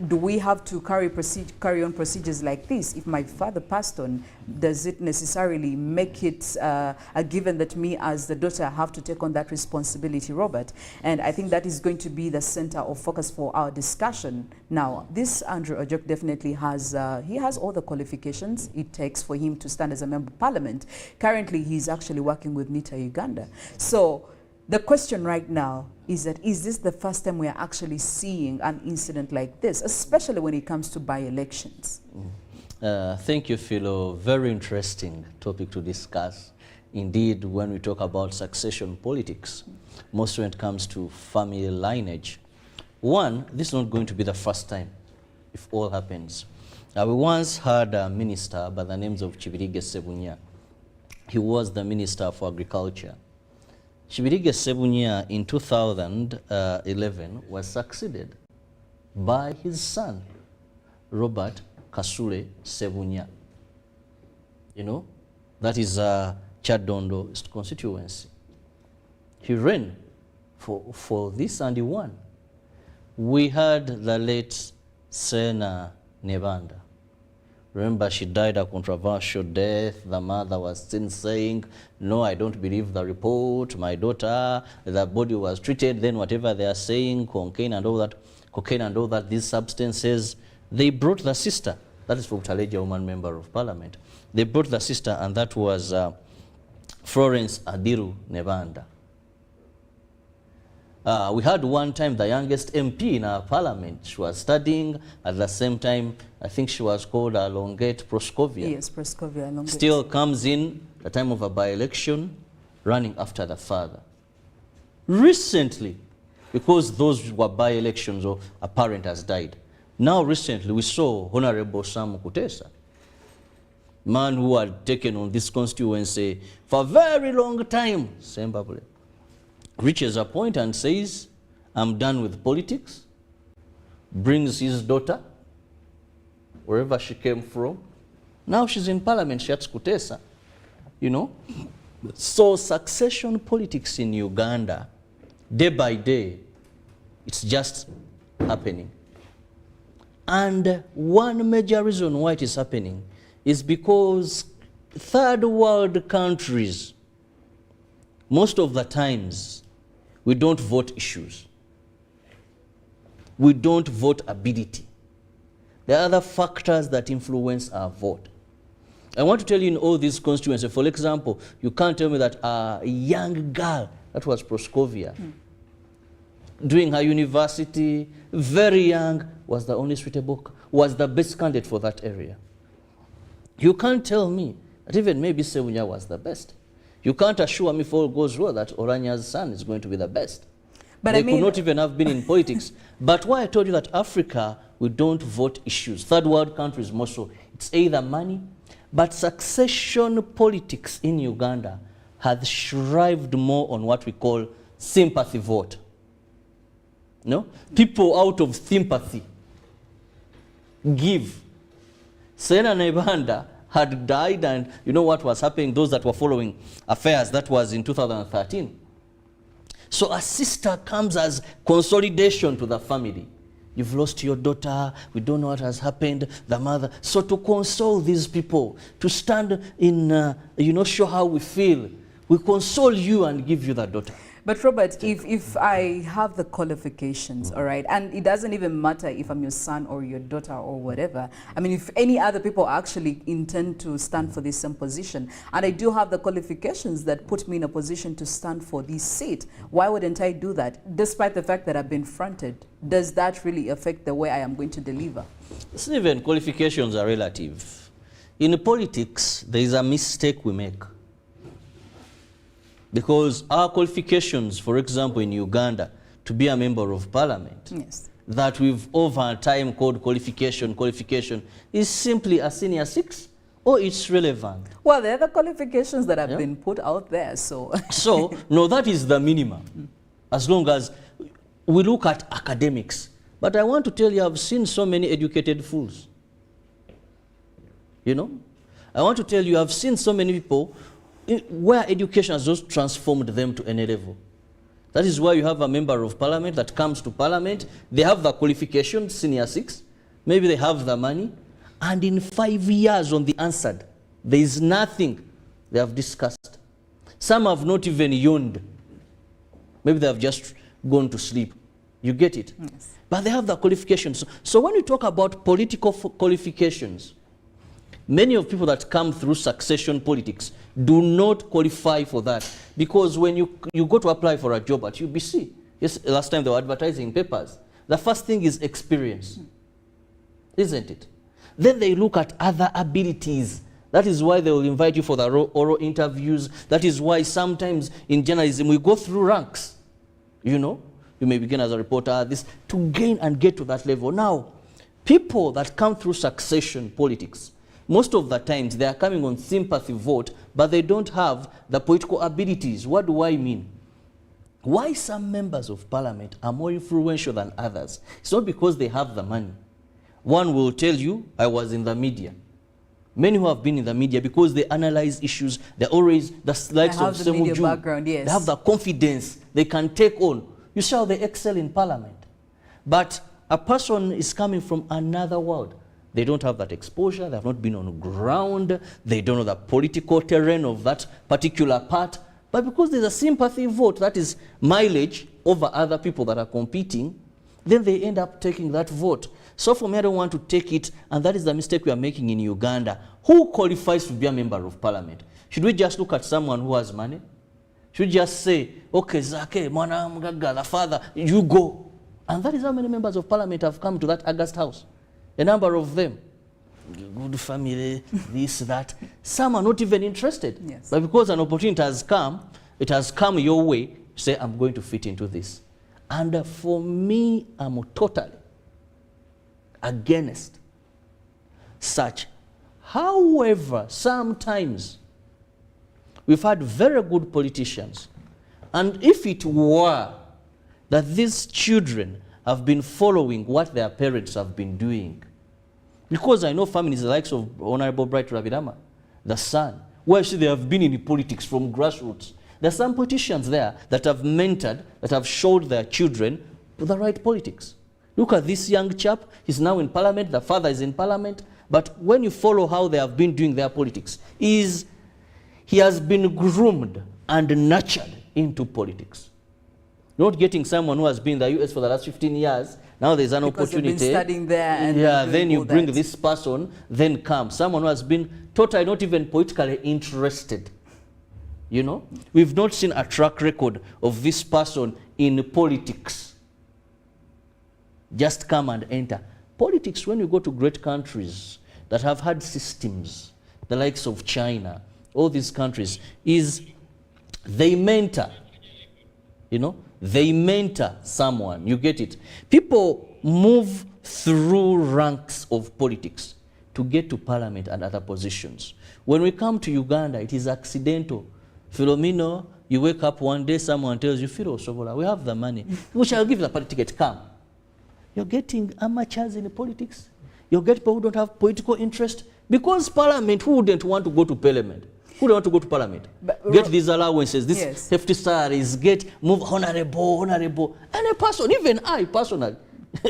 do we have to carry on procedures like this? If my father passed on, does it necessarily make it a given that me as the daughter have to take on that responsibility, Robert? And I think that is going to be the center of focus for our discussion. Now, this Andrew Ojok definitely has, he has all the qualifications it takes for him to stand as a member of parliament. Currently, he's actually working with NITA Uganda. So the question right now is that, is this the first time we are actually seeing an incident like this, especially when it comes to by-elections? Thank you, Philo. Very interesting topic to discuss. Indeed, when we talk about succession politics, mostly when it comes to family lineage, one, this is not going to be the first time if all happens. We once had a minister by the names of Chibirige Sebunya. He was the Minister for Agriculture. Chibirige Sebunya in 2011 was succeeded by his son, Robert Kasule Sebunya. You know, that is Chadondo constituency. He ran for this and he won. We had the late Sena Nebanda. Remember, she died a controversial death. The mother was still saying, no, I don't believe the report. My daughter, the body was treated. Then whatever they are saying, cocaine and all that, these substances, they brought the sister. That is for Utaleja, woman member of parliament. They brought the sister, and that was Florence Adiru Nebanda. We had one time the youngest MP in our parliament. She was studying at the same time. I think she was called Longate Proscovia. Yes, Proscovia Longate. Still comes in the time of a by-election, running after the father. Recently, because those were by-elections or a parent has died. Now recently we saw Honorable Sam Kutesa, man who had taken on this constituency for a very long time, Zimbabwe, reaches a point and says, I'm done with politics, brings his daughter, wherever she came from. Now she's in parliament, she has Kutesa, you know. So succession politics in Uganda, day by day, it's just happening. And one major reason why it is happening is because third world countries, most of the times, we don't vote issues. We don't vote ability. There are other factors that influence our vote. I want to tell you in all these constituencies, for example, you can't tell me that a young girl, that was Proscovia, doing her university, very young, was the only suitable, was the best candidate for that area. You can't tell me that even maybe Sebunya was the best. You can't assure me if all goes well that Oranya's son is going to be the best. But they could not even have been in politics. But why I told you that Africa, we don't vote issues. Third world countries more so. It's either money, but succession politics in Uganda has shrived more on what we call sympathy vote. No? People out of sympathy give. Sena Nebanda had died, and you know what was happening, those that were following affairs, that was in 2013. So a sister comes as consolidation to the family. You've lost your daughter, we don't know what has happened, the mother. So to console these people, to stand in, show how we feel, we console you and give you the daughter. But Robert, if I have the qualifications, all right, and it doesn't even matter if I'm your son or your daughter or whatever. I mean, if any other people actually intend to stand for this same position, and I do have the qualifications that put me in a position to stand for this seat, why wouldn't I do that? Despite the fact that I've been fronted, does that really affect the way I am going to deliver? Even qualifications are relative. In politics, there is a mistake we make. Because our qualifications, for example, in Uganda, to be a member of parliament, yes, that we've over time called qualification, is simply a senior 6, or it's relevant. Well, there are the qualifications that have been put out there, so. So, no, that is the minimum, as long as we look at academics. But I want to tell you, I've seen so many educated fools. You know? I want to tell you, I've seen so many people where education has just transformed them to any level. That is why you have a member of parliament that comes to parliament, they have the qualification, senior 6, maybe they have the money, and in 5 years on the answered, there is nothing they have discussed. Some have not even yawned. Maybe they have just gone to sleep. You get it? Yes. But they have the qualifications. So when you talk about political qualifications, many of people that come through succession politics do not qualify for that. Because when you go to apply for a job at UBC, yes, last time they were advertising papers, the first thing is experience, isn't it? Then they look at other abilities. That is why they will invite you for the oral interviews. That is why sometimes in journalism we go through ranks. You know, you may begin as a reporter, this, to gain and get to that level. Now, people that come through succession politics, most of the times they are coming on sympathy vote, but they don't have the political abilities. What do I mean? Why some members of parliament are more influential than others? It's not because they have the money. One will tell you, I was in the media. Many who have been in the media, because they analyze issues, they're always the likes of the media Semuju. background, yes. They have the confidence they can take on. You see how they excel in parliament. But a person is coming from another world. They don't have that exposure, they have not been on ground, they don't know the political terrain of that particular part. But because there's a sympathy vote, that is mileage over other people that are competing, then they end up taking that vote. So for me, I don't want to take it, and that is the mistake we are making in Uganda. Who qualifies to be a member of parliament? Should we just look at someone who has money? Should we just say, okay, Zake, Mwana Mgaga, the father, you go? And that is how many members of parliament have come to that August House. A number of them. Good family, this, that. Some are not even interested. Yes. But because an opportunity has come, it has come your way, you say, I'm going to fit into this. And for me, I'm totally against such. However, sometimes we've had very good politicians, and if it were that these children have been following what their parents have been doing, because I know families the likes of Honorable Bright Ravirama, the son, where they have been in politics from grassroots. There are some politicians there that have mentored, that have showed their children the right politics. Look at this young chap, he's now in parliament, the father is in parliament, but when you follow how they have been doing their politics, he has been groomed and nurtured into politics. Not getting someone who has been in the US for the last 15 years, now there's an opportunity. Because they've been studying there. And then you bring this person, then come. Someone who has been totally not even politically interested. You know? We've not seen a track record of this person in politics. Just come and enter. Politics, when you go to great countries that have had systems, the likes of China, all these countries, is they mentor. You know? They mentor someone. You get it? People move through ranks of politics to get to parliament and other positions. When we come to Uganda, it is accidental. Philomena, you wake up one day, someone tells you, Philo, Sobola, we have the money. We shall give you the party ticket, come. You're getting amateurs in politics. You get people who don't have political interest. Because parliament, who wouldn't want to go to parliament? Who don't want to go to parliament? Get these allowances, these hefty salaries, move honorable. And a person, even I personally,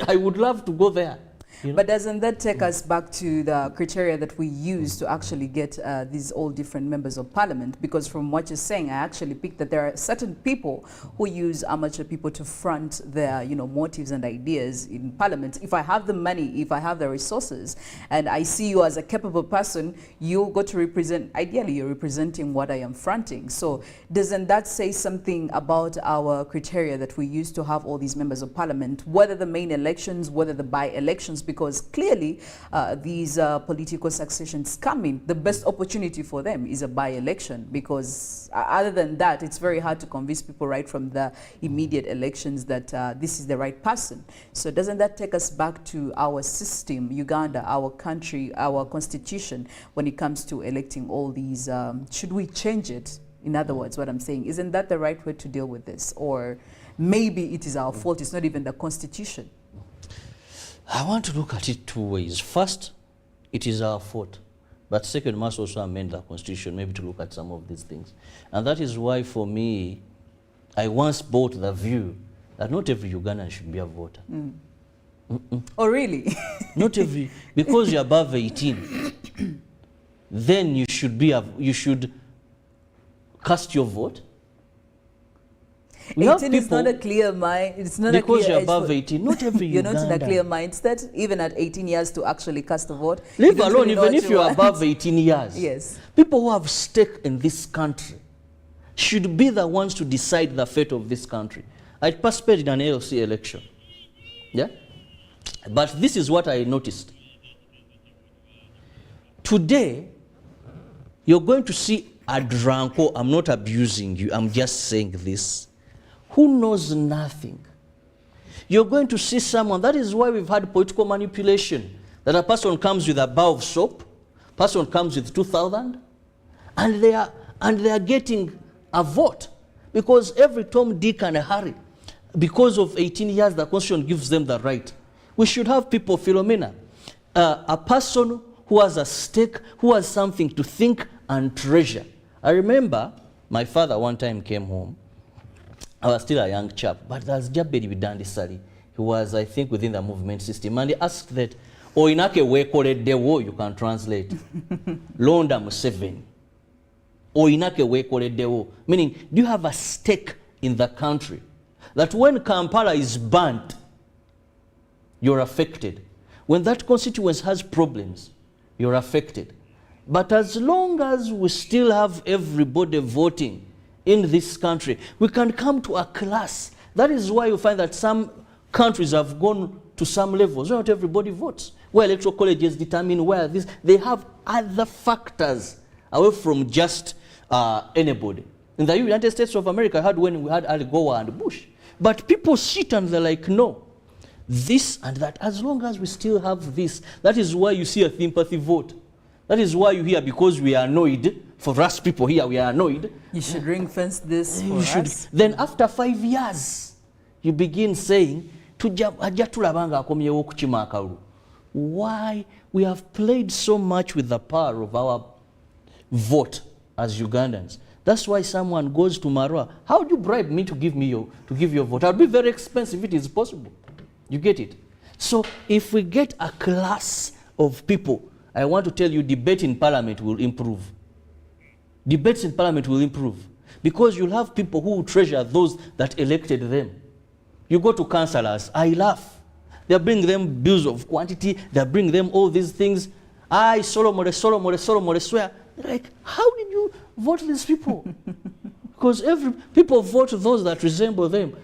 I would love to go there. You know? But doesn't that take us back to the criteria that we use to actually get these all different members of parliament? Because from what you're saying, I actually picked that there are certain people who use amateur people to front their, motives and ideas in parliament. If I have the money, if I have the resources, and I see you as a capable person, you go to represent, ideally you're representing what I am fronting. So doesn't that say something about our criteria that we use to have all these members of parliament, whether the main elections, whether the by-elections? Because clearly these political successions coming, the best opportunity for them is a by-election, because other than that, it's very hard to convince people right from the immediate elections that this is the right person. So doesn't that take us back to our system, Uganda, our country, our constitution, when it comes to electing all these? Should we change it? In other words, what I'm saying, isn't that the right way to deal with this? Or maybe it is our fault, it's not even the constitution. I want to look at it two ways. First, it is our fault. But second, must also amend the constitution, maybe to look at some of these things. And that is why, for me, I once bought the view that not every Ugandan should be a voter. Oh, really? Not every, because you're above 18, then you should cast your vote. 18 is not a clear mind. It's not because a clear you're age above for- 18. Not every You're not in a Ugandan. clear mindset, even at 18 years, to actually cast a vote. Leave You don't alone, really know even what if you you're want. above 18 years. Yes. People who have stake in this country should be the ones to decide the fate of this country. I participated in an ALC election. Yeah? But this is what I noticed. Today, you're going to see a drunko. I'm not abusing you. I'm just saying this. Who knows nothing. You're going to see someone. That is why we've had political manipulation. That a person comes with a bar of soap, person comes with 2,000, and they are getting a vote. Because every Tom, Dick, and Harry, because of 18 years, the Constitution gives them the right. We should have people, Philomena, a person who has a stake, who has something to think and treasure. I remember my father one time came home. I was still a young chap, but there's Jabedi Bidandisali. He was, I think, within the movement system. And he asked that, Oinake wekoleddewo, you can translate. Londa Museveni. Oinake wekoleddewo. Meaning, do you have a stake in the country? That when Kampala is burnt, you're affected. When that constituency has problems, you're affected. But as long as we still have everybody voting in this country, we can come to a class. That is why you find that some countries have gone to some levels where not everybody votes, where electoral colleges determine where this. They have other factors away from just anybody. In the United States of America, I had when we had Al Gore and Bush. But people sit and they're like, no, this and that. As long as we still have this, that is why you see a sympathy vote. That is why you hear, because we are annoyed. For us people here, we are annoyed. You should ring fence this for us. Then after 5 years, you begin saying, why? We have played so much with the power of our vote as Ugandans. That's why someone goes to Marwa. How would you bribe me to give you a vote? I'll be very expensive if it is possible. You get it? So if we get a class of people, I want to tell you, debate in parliament will improve. Debates in parliament will improve. Because you'll have people who will treasure those that elected them. You go to councillors, I laugh. They bring them bills of quantity, they bring them all these things. Solomon, swear. They're like, how did you vote these people? Because people vote those that resemble them.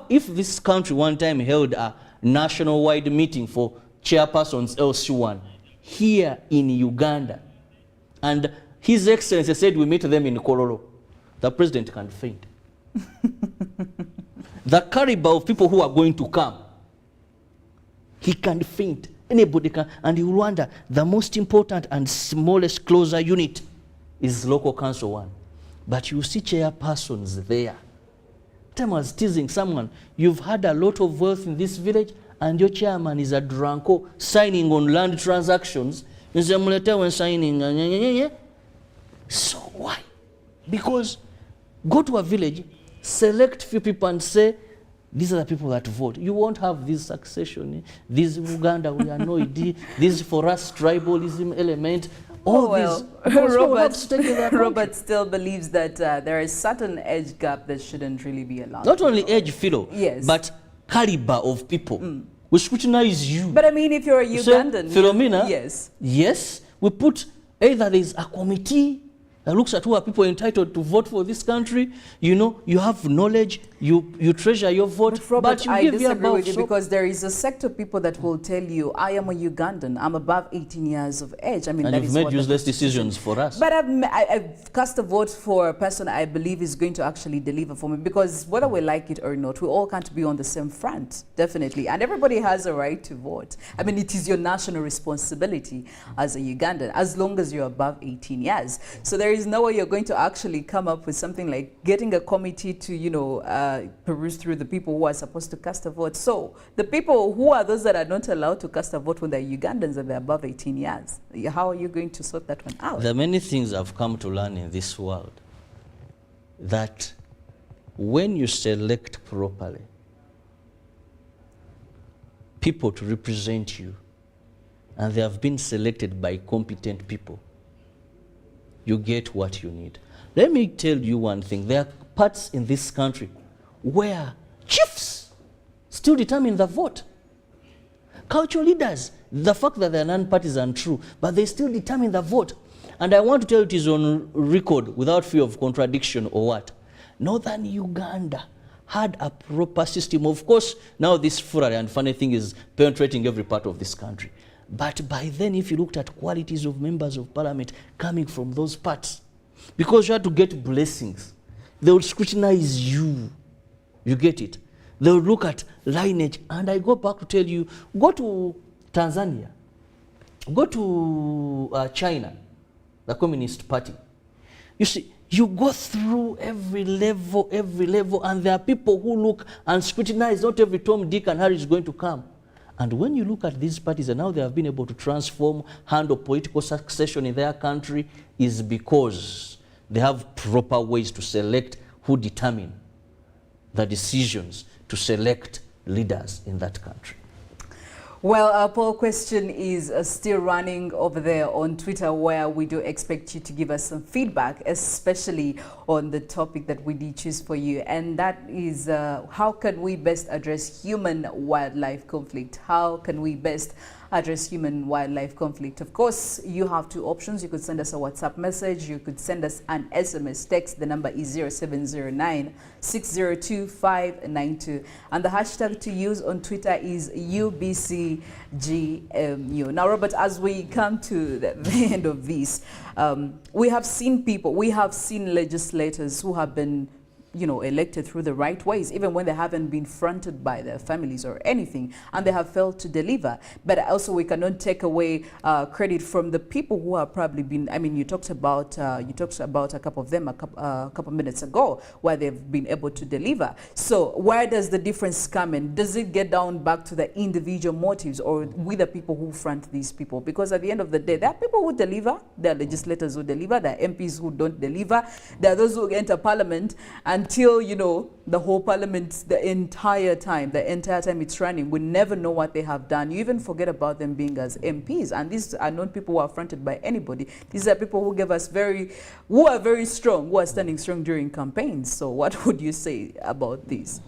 If this country one time held a national-wide meeting for chairpersons LC1 here in Uganda, and His Excellency said we meet them in Kololo, the president can faint. The caliber of people who are going to come, he can faint. Anybody can. And you wonder, the most important and smallest closer unit is local council 1. But you see chairpersons there. Time I was teasing someone, you've had a lot of wealth in this village and your chairman is a drunko signing on land transactions. Signing. So why? Because go to a village, select few people and say, these are the people that vote. You won't have this succession. This Uganda, we are annoyed. This for us tribalism element. Robert still believes that there is certain age gap that shouldn't really be allowed. Not only age, Philo, yes, but caliber of people. We scrutinize you. But I mean, if you're a Ugandan, Philomena, yes, we put either there is a committee that looks at who are people entitled to vote for this country. You know, you have knowledge, you treasure your vote. But Robert, you I give disagree with you because there is a sector of people that will tell you, I am a Ugandan, I'm above 18 years of age. I mean, and that you've is made what useless decisions for us. But I've cast a vote for a person I believe is going to actually deliver for me, because whether we like it or not, we all can't be on the same front, definitely. And everybody has a right to vote. I mean, it is your national responsibility as a Ugandan, as long as you're above 18 years. So there is no way you're going to actually come up with something like getting a committee to, you know, peruse through the people who are supposed to cast a vote. So the people who are those that are not allowed to cast a vote when they're Ugandans and they're above 18 years, how are you going to sort that one out? There are many things I've come to learn in this world, that when you select properly people to represent you, and they have been selected by competent people, you get what you need. Let me tell you one thing. There are parts in this country where chiefs still determine the vote. Cultural leaders, the fact that they're non-partisan, true, but they still determine the vote. And I want to tell you, it is on record without fear of contradiction or what. Northern Uganda had a proper system. Of course, now this furor and funny thing is penetrating every part of this country. But by then, if you looked at qualities of members of parliament coming from those parts, because you had to get blessings, they would scrutinize you. You get it? They would look at lineage. And I go back to tell you, go to Tanzania, go to China, the Communist Party. You see, you go through every level, and there are people who look and scrutinize. Not every Tom, Dick, and Harry is going to come. And when you look at these parties, and now they have been able to transform, handle political succession in their country, is because they have proper ways to select who determine the decisions to select leaders in that country. Well, our poll question is still running over there on Twitter, where we do expect you to give us some feedback, especially on the topic that we did choose for you. And that is, how can we best address human-wildlife conflict? How can we best address human-wildlife conflict? Of course, you have two options. You could send us a WhatsApp message. You could send us an SMS text. The number is 0709-602-592. And the hashtag to use on Twitter is UBCGMU. Now, Robert, as we come to the end of this, we have seen people, we have seen legislators who have been, you know, elected through the right ways, even when they haven't been fronted by their families or anything, and they have failed to deliver. But also, we cannot take away credit from the people who have probably been. I mean, you talked about a couple of them a couple minutes ago, where they've been able to deliver. So, where does the difference come in? Does it get down back to the individual motives, or with the people who front these people? Because at the end of the day, there are people who deliver, there are legislators who deliver, there are MPs who don't deliver, there are those who enter parliament until, you know, the whole parliament, the entire time it's running, we never know what they have done. You even forget about them being as MPs. And these are not people who are fronted by anybody. These are people who give us who are very strong, who are standing strong during campaigns. So what would you say about this?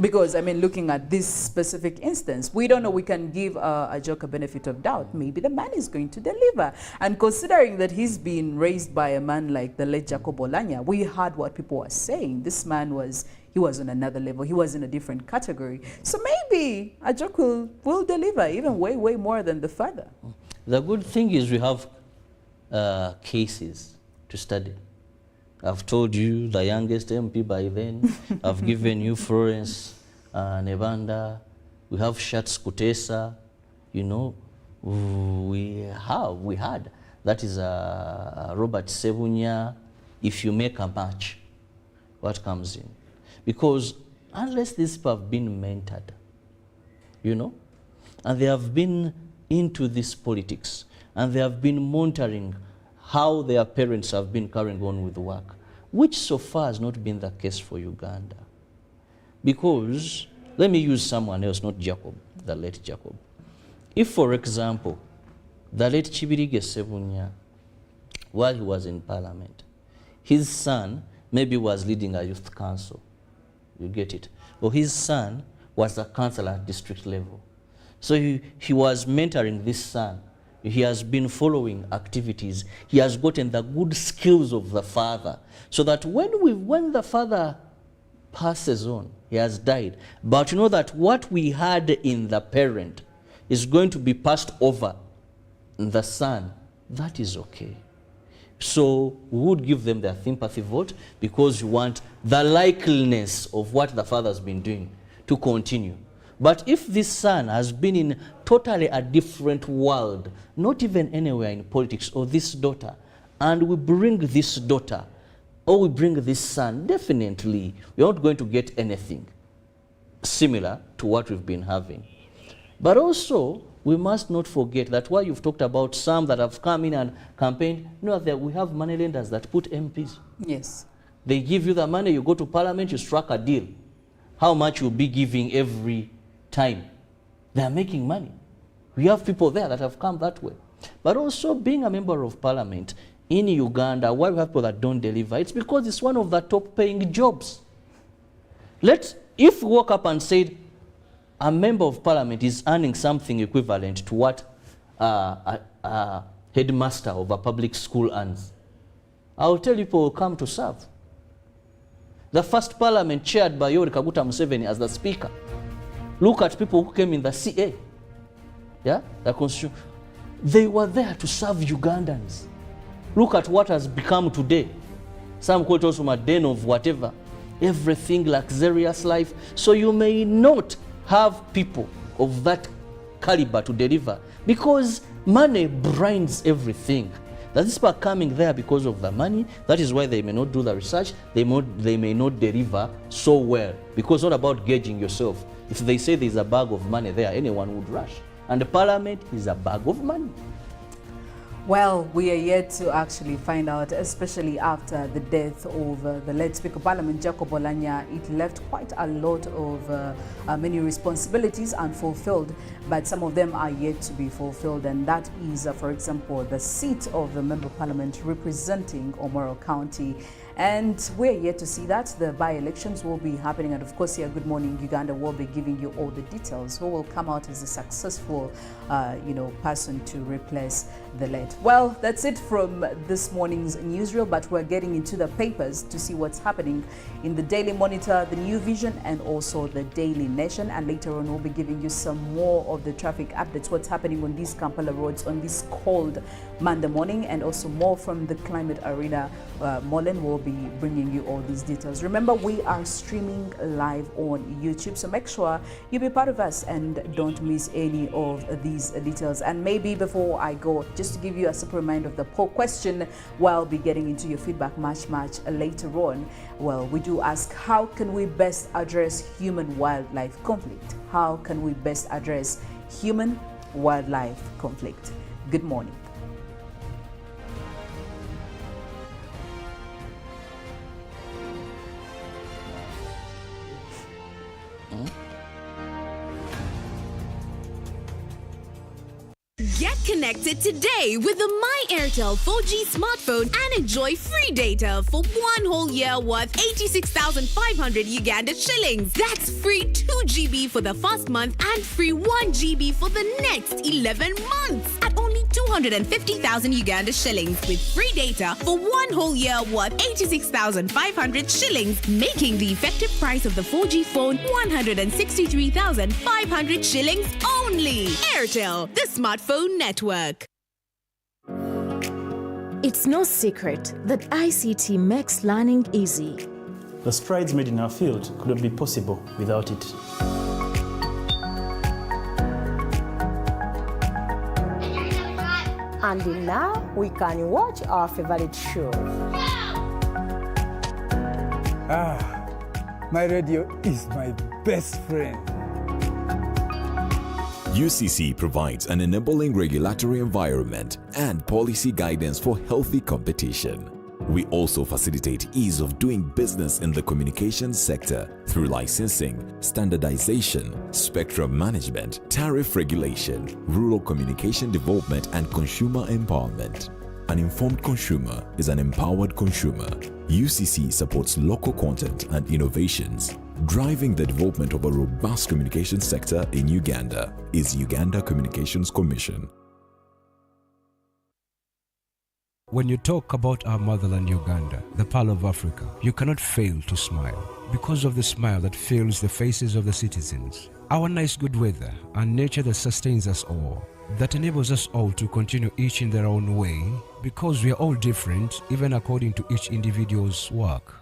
Because, I mean, looking at this specific instance, we don't know. We can give a joke a benefit of doubt. Maybe the man is going to deliver. And considering that he's been raised by a man like the late Jacob Olanya, we heard what people were saying. This man was on another level. He was in a different category. So maybe a joke will deliver even way more than the father. The good thing is we have cases to study. I've told you the youngest MP by then. I've given you Florence Nevanda. We have Shats Kutesa. You know, we had. That is Robert Sebunya. If you make a match, what comes in? Because unless these people have been mentored, you know, and they have been into this politics, and they have been monitoring how their parents have been carrying on with work, which so far has not been the case for Uganda. Because, let me use someone else, not Jacob, the late Jacob. If, for example, the late Chibirige Sebunya, while he was in parliament, his son maybe was leading a youth council, you get it, or his son was a councillor at district level. So he was mentoring this son. He has been following activities. He has gotten the good skills of the father, so that when the father passes on, he has died. But you know that what we had in the parent is going to be passed over in the son. That is okay. So we would give them their sympathy vote, because you want the likeliness of what the father has been doing to continue. But if this son has been in totally a different world, not even anywhere in politics, or this daughter, and we bring this daughter or we bring this son, definitely we're not going to get anything similar to what we've been having. But also, we must not forget that while you've talked about some that have come in and campaigned, that we have money lenders that put MPs. Yes. They give you the money, you go to parliament, you struck a deal. How much you'll be giving every time. They are making money. We have people there that have come that way. But also, being a member of parliament in Uganda, why we have people that don't deliver, it's because it's one of the top paying jobs. If we woke up and said, a member of parliament is earning something equivalent to what a headmaster of a public school earns, I'll tell you people will come to serve. The first parliament chaired by Yoweri Kaguta Museveni as the speaker. Look at people who came in the CA. Yeah? The constitution. They were there to serve Ugandans. Look at what has become today. Some quote us from a den of whatever. Everything luxurious life. So you may not have people of that caliber to deliver because money blinds everything. That these people are coming there because of the money. That is why they may not do the research. They may not deliver so well because it's not about gauging yourself. If they say there's a bag of money there, anyone would rush. And the parliament is a bag of money. Well, we are yet to actually find out, especially after the death of the late Speaker of Parliament, Jacob Oulanyah. It left quite a lot of many responsibilities unfulfilled, but some of them are yet to be fulfilled. And that is, for example, the seat of the Member of Parliament representing Omoro County. And we're yet to see that. The by-elections will be happening. And of course, here, Good Morning Uganda will be giving you all the details. Who will come out as a successful, person to replace the late. Well, that's it from this morning's newsreel, but we're getting into the papers to see what's happening in the Daily Monitor, the New Vision, and also the Daily Nation. And later on, we'll be giving you some more of the traffic updates, what's happening on these Kampala roads on this cold Monday morning, and also more from the climate arena. Mollen will be bringing you all these details. Remember, we are streaming live on YouTube, so make sure you be part of us and don't miss any of these details. And maybe before I go, just to give you a super reminder of the poll question, we'll be getting into your feedback much later on. Well, we do ask, how can we best address human-wildlife conflict? How can we best address human-wildlife conflict? Good morning. Get connected today with the My Airtel 4G smartphone and enjoy free data for 1 whole year worth 86,500 Uganda shillings. That's free 2 GB for the first month and free 1 GB for the next 11 months at only 250,000 Uganda shillings with free data for 1 whole year worth 86,500 shillings, making the effective price of the 4G phone 163,500 shillings only. Airtel, the smartphone network. It's no secret that ICT makes learning easy. The strides made in our field couldn't be possible without it. And now we can watch our favorite show. My radio is my best friend. UCC provides an enabling regulatory environment and policy guidance for healthy competition. We also facilitate ease of doing business in the communications sector through licensing, standardization, spectrum management, tariff regulation, rural communication development, and consumer empowerment. An informed consumer is an empowered consumer. UCC supports local content and innovations. Driving the development of a robust communication sector in Uganda is Uganda Communications Commission. When you talk about our motherland Uganda, the Pearl of Africa, you cannot fail to smile because of the smile that fills the faces of the citizens. Our nice good weather and nature that sustains us all, that enables us all to continue each in their own way because we are all different even according to each individual's work.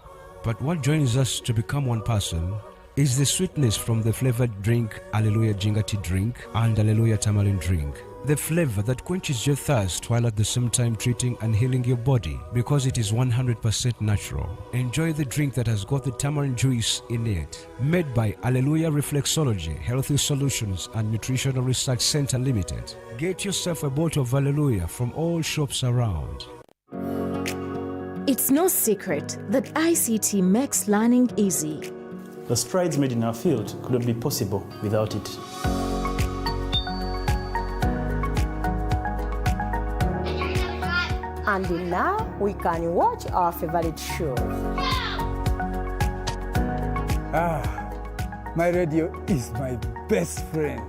But what joins us to become one person is the sweetness from the flavored drink Alleluia Jinga Tea drink and Alleluia Tamarind drink. The flavor that quenches your thirst while at the same time treating and healing your body because it is 100% natural. Enjoy the drink that has got the tamarind juice in it. Made by Alleluia Reflexology, Healthy Solutions and Nutritional Research Center Limited. Get yourself a bottle of Alleluia from all shops around. It's no secret that ICT makes learning easy. The strides made in our field couldn't be possible without it. And now we can watch our favorite show. My radio is my best friend.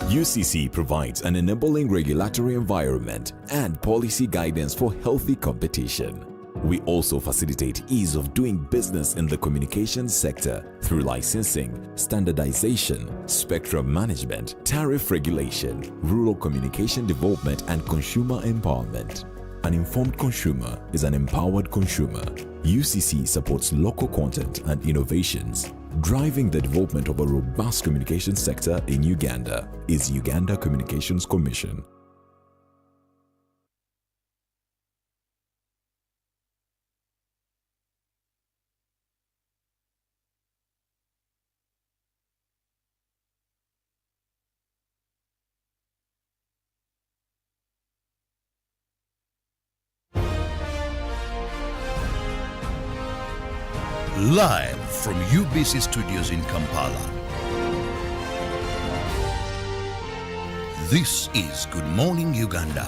UCC provides an enabling regulatory environment and policy guidance for healthy competition. We also facilitate ease of doing business in the communications sector through licensing, standardization, spectrum management, tariff regulation, rural communication development, and consumer empowerment. An informed consumer is an empowered consumer. UCC supports local content and innovations. Driving the development of a robust communication sector in Uganda is Uganda Communications Commission. Live from UBC Studios in Kampala. This is Good Morning Uganda.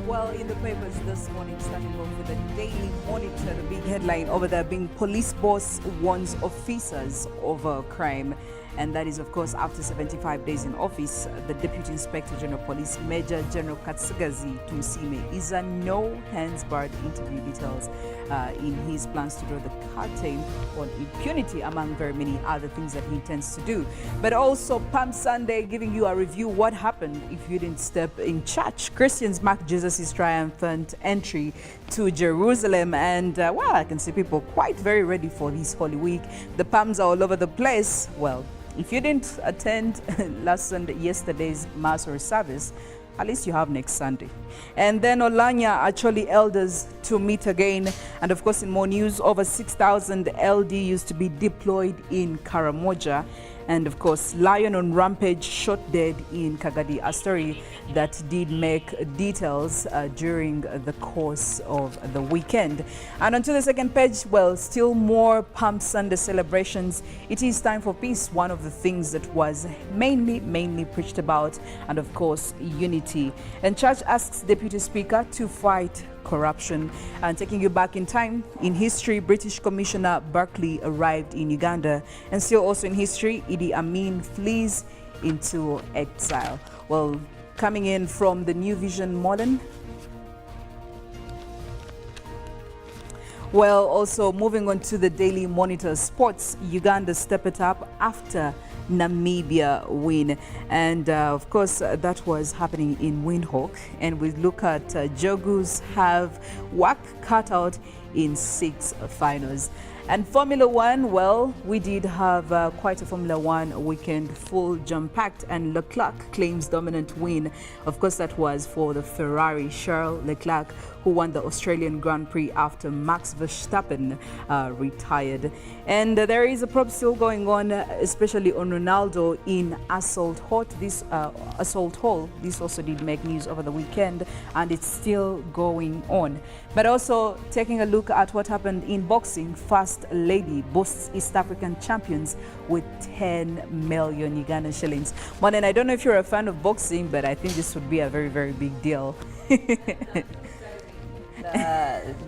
Well, in the papers this morning, starting off with the Daily Monitor, the big headline over there being police boss warns officers over crime. And that is, of course, after 75 days in office, the Deputy Inspector General Police, Major General Katsigazi Tumsime, is a no-hands-barred interview details in his plans to draw the curtain on impunity, among very many other things that he intends to do. But also, Palm Sunday, giving you a review what happened if you didn't step in church. Christians mark Jesus' triumphant entry to Jerusalem, and well, I can see people quite very ready for this Holy Week. The palms are all over the place. Well, if you didn't attend yesterday's Mass or service, at least you have next Sunday. And then Olanya actually elders to meet again. And of course, in more news, over 6,000 LD used to be deployed in Karamoja. And of course, lion on rampage shot dead in Kagadi, a story that did make details during the course of the weekend. And onto the second page, well, still more Palm Sunday celebrations. It is time for peace, one of the things that was mainly preached about, and of course, unity. And church asks Deputy Speaker to fight corruption. And taking you back in time, in history, British Commissioner Barclay arrived in Uganda. And still also in history, Idi Amin flees into exile. Well, coming in from the New Vision Mollen. Well, also moving on to the Daily Monitor Sports, Uganda step it up after Namibia win. And of course, that was happening in Windhoek. And we look at Jogus have work cut out in 6 finals. And Formula One, well, we did have quite a Formula One weekend, full jam-packed, and Leclerc claims dominant win. Of course, that was for the Ferrari, Charles Leclerc, who won the Australian Grand Prix after Max Verstappen retired. And there is a probe still going on, especially on Ronaldo in Assault Hall. This also did make news over the weekend, and it's still going on. But also taking a look at what happened in boxing, First Lady boasts East African champions with 10 million Ugandan shillings. Mollen, I don't know if you're a fan of boxing, but I think this would be a very, very big deal.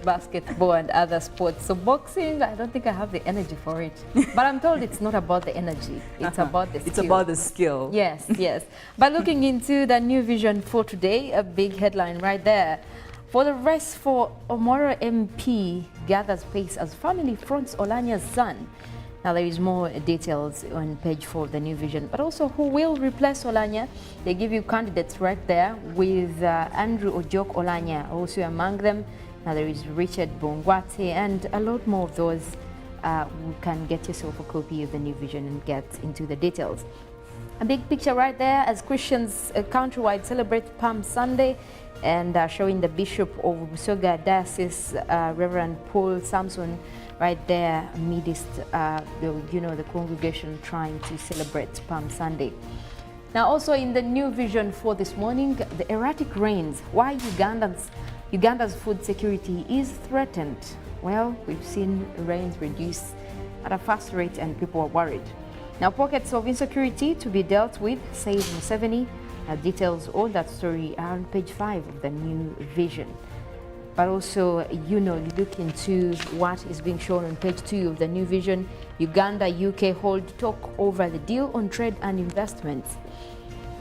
Basketball and other sports. So boxing, I don't think I have the energy for it. But I'm told it's not about the energy. It's about the skill. It's about the skill. Yes, yes. But looking into the new vision for today, a big headline right there. For the rest for Omoro MP gathers pace as family fronts Olanya's son. Now there is more details on page 4 of the New Vision, but also who will replace Olanya. They give you candidates right there with Andrew Ojok Olanya also among them. Now there is Richard Bongwate and a lot more of those. You can get yourself a copy of the New Vision and get into the details. A big picture right there as Christians countrywide celebrate Palm Sunday and showing the Bishop of Busoga Diocese, Reverend Paul Samson, right there amidst the congregation trying to celebrate Palm Sunday. Now also in the New Vision for this morning, the erratic rains. Why Uganda's food security is threatened. Well, we've seen rains reduce at a fast rate and people are worried. Now pockets of insecurity to be dealt with, says Museveni. Details all that story are on page 5 of the New Vision. But also, you look into what is being shown on page 2 of the New Vision. Uganda, UK hold talk over the deal on trade and investments.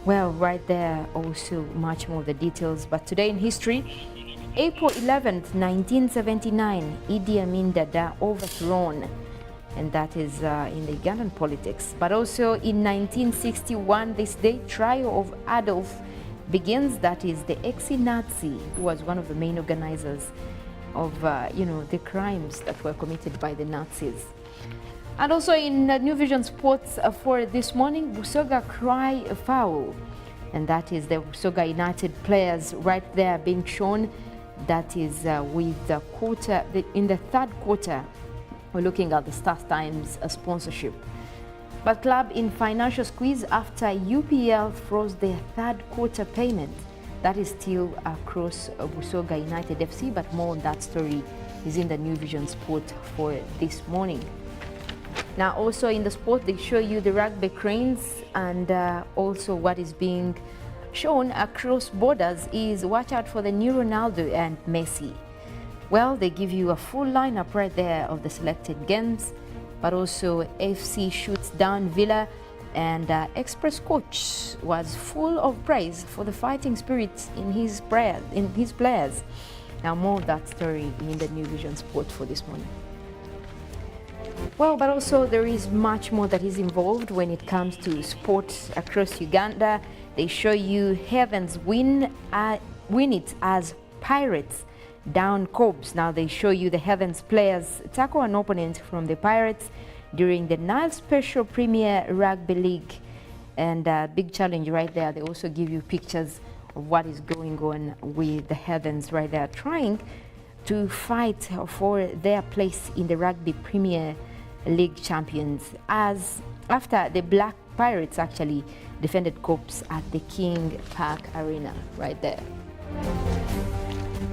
Well, right there also much more of the details. But today in history, April 11th, 1979, Idi Amin Dada overthrown. And that is in the Ugandan politics. But also in 1961, this day, trial of Adolf begins. That is the ex-Nazi who was one of the main organizers of the crimes that were committed by the Nazis. And also in New Vision Sports for this morning, Busoga cry foul, and that is the Busoga United players right there being shown. That is with the quarter in the third quarter. We're looking at the Star Times sponsorship. But club in financial squeeze after UPL froze their third quarter payment. That is still across Busoga United FC, but more on that story is in the New Vision Sport for this morning. Now also in the sport, they show you the rugby cranes, and also what is being shown across borders is watch out for the new Ronaldo and Messi. Well, they give you a full lineup right there of the selected games, but also FC shoots down Villa, and Express coach was full of praise for the fighting spirit in his players. Now more of that story in the New Vision Sport for this morning. Well, but also there is much more that is involved when it comes to sports across Uganda. They show you Heavens win it as Pirates down Cobs. Now they show you the Heavens players tackle an opponent from the Pirates during the Nile Special Premier Rugby League, and big challenge right there. They also give you pictures of what is going on with the Heavens right there, trying to fight for their place in the Rugby Premier League champions, as after the Black Pirates actually defended Cobs at the King Park Arena right there.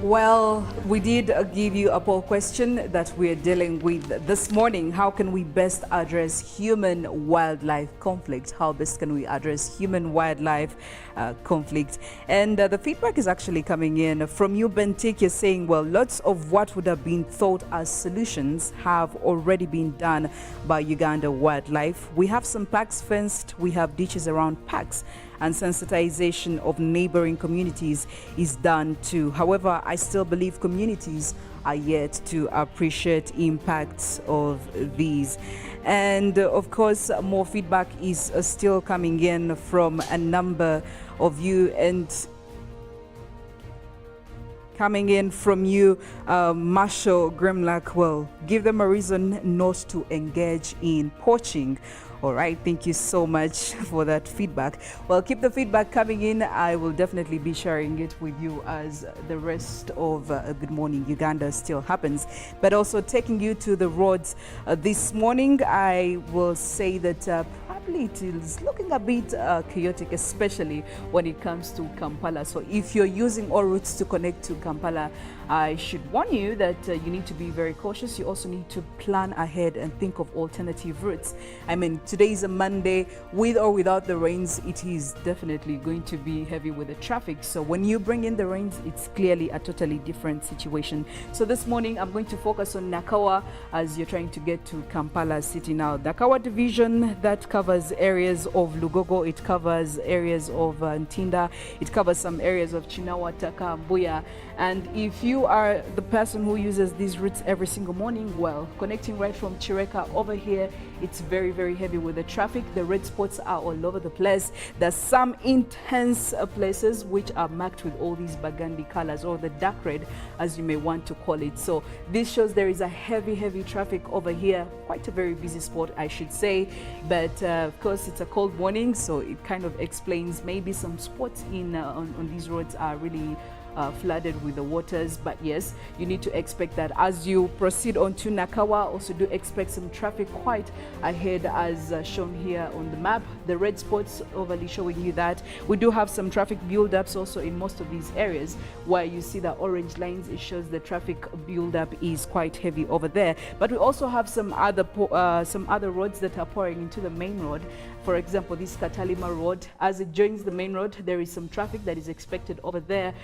Well, we did give you a poll question that we're dealing with this morning. How can we best address human-wildlife conflict? How best can we address human-wildlife conflict? And the feedback is actually coming in from you, Bentik. You're saying, well, lots of what would have been thought as solutions have already been done by Uganda Wildlife. We have some parks fenced, we have ditches around parks, and sensitization of neighboring communities is done too. However, I still believe communities are yet to appreciate impacts of these. And of course, more feedback is still coming in from a number of you, and coming in from you, Marshall Grimlock. Well, give them a reason not to engage in poaching. All right, thank you so much for that feedback. Well, keep the feedback coming in. I will definitely be sharing it with you as the rest of Good Morning Uganda still happens. But also taking you to the roads this morning, I will say that probably it is looking a bit chaotic, especially when it comes to Kampala. So if you're using all routes to connect to Kampala, I should warn you that you need to be very cautious. You also need to plan ahead and think of alternative routes. I mean, today is a Monday. With or without the rains, it is definitely going to be heavy with the traffic. So when you bring in the rains, it's clearly a totally different situation. So this morning, I'm going to focus on Nakawa as you're trying to get to Kampala City. Now, Nakawa division, that covers areas of Lugogo, it covers areas of Ntinda, it covers some areas of Chinawa, Taka, Mbuya. And if you are the person who uses these routes every single morning, well, connecting right from Chireka over here it's very, very heavy with the traffic. The red spots are all over the place. There's some intense places which are marked with all these burgundy colors, or the dark red as you may want to call it. So this shows there is a heavy traffic over here. Quite a very busy spot, I should say, but of course it's a cold morning, so it kind of explains maybe some spots in on these roads are really flooded with the waters. But yes, you need to expect that as you proceed on to Nakawa. Also do expect some traffic quite ahead as shown here on the map. The red spots overly showing you that we do have some traffic build-ups also in most of these areas. Where you see the orange lines, it shows the traffic build-up is quite heavy over there. But we also have some other roads that are pouring into the main road. For example, this Katalima road, as it joins the main road, there is some traffic that is expected over there.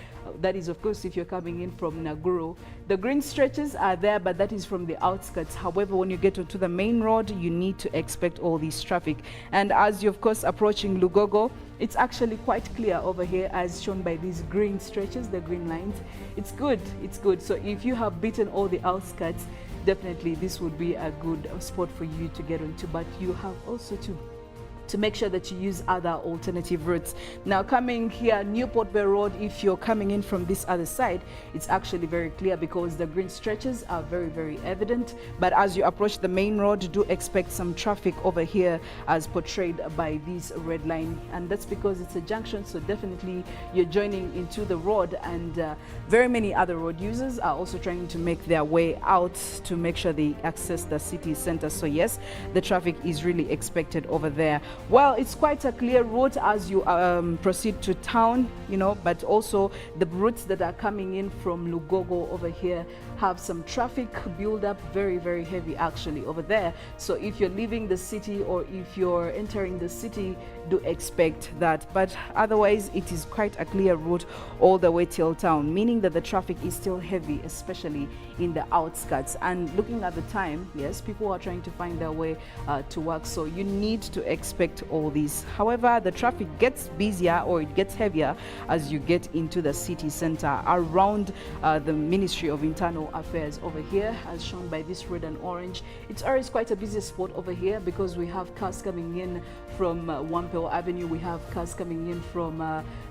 That is, of course, if you're coming in from Naguru. The green stretches are there, but that is from the outskirts. However, when you get onto the main road, you need to expect all this traffic. And as you're, of course, approaching Lugogo, it's actually quite clear over here as shown by these green stretches, the green lines. It's good, it's good. So if you have beaten all the outskirts, definitely this would be a good spot for you to get onto. But you have also to make sure that you use other alternative routes. Now coming here, Newport Bay Road, if you're coming in from this other side, it's actually very clear because the green stretches are very evident. But as you approach the main road, do expect some traffic over here as portrayed by this red line. And that's because it's a junction, so definitely you're joining into the road, and very many other road users are also trying to make their way out to make sure they access the city center. So yes, the traffic is really expected over there. Well, it's quite a clear route as you proceed to town, you know, but also the routes that are coming in from Lugogo over here have some traffic build up, very heavy actually over there. So if you're leaving the city or if you're entering the city, do expect that. But otherwise, it is quite a clear route all the way till town, meaning that the traffic is still heavy, especially in the outskirts. And looking at the time, yes, people are trying to find their way to work, so you need to expect all these. However, the traffic gets busier, or it gets heavier as you get into the city center around the Ministry of Internal Affairs over here, as shown by this red and orange. It's always quite a busy spot over here because we have cars coming in from Wampel Avenue, we have cars coming in from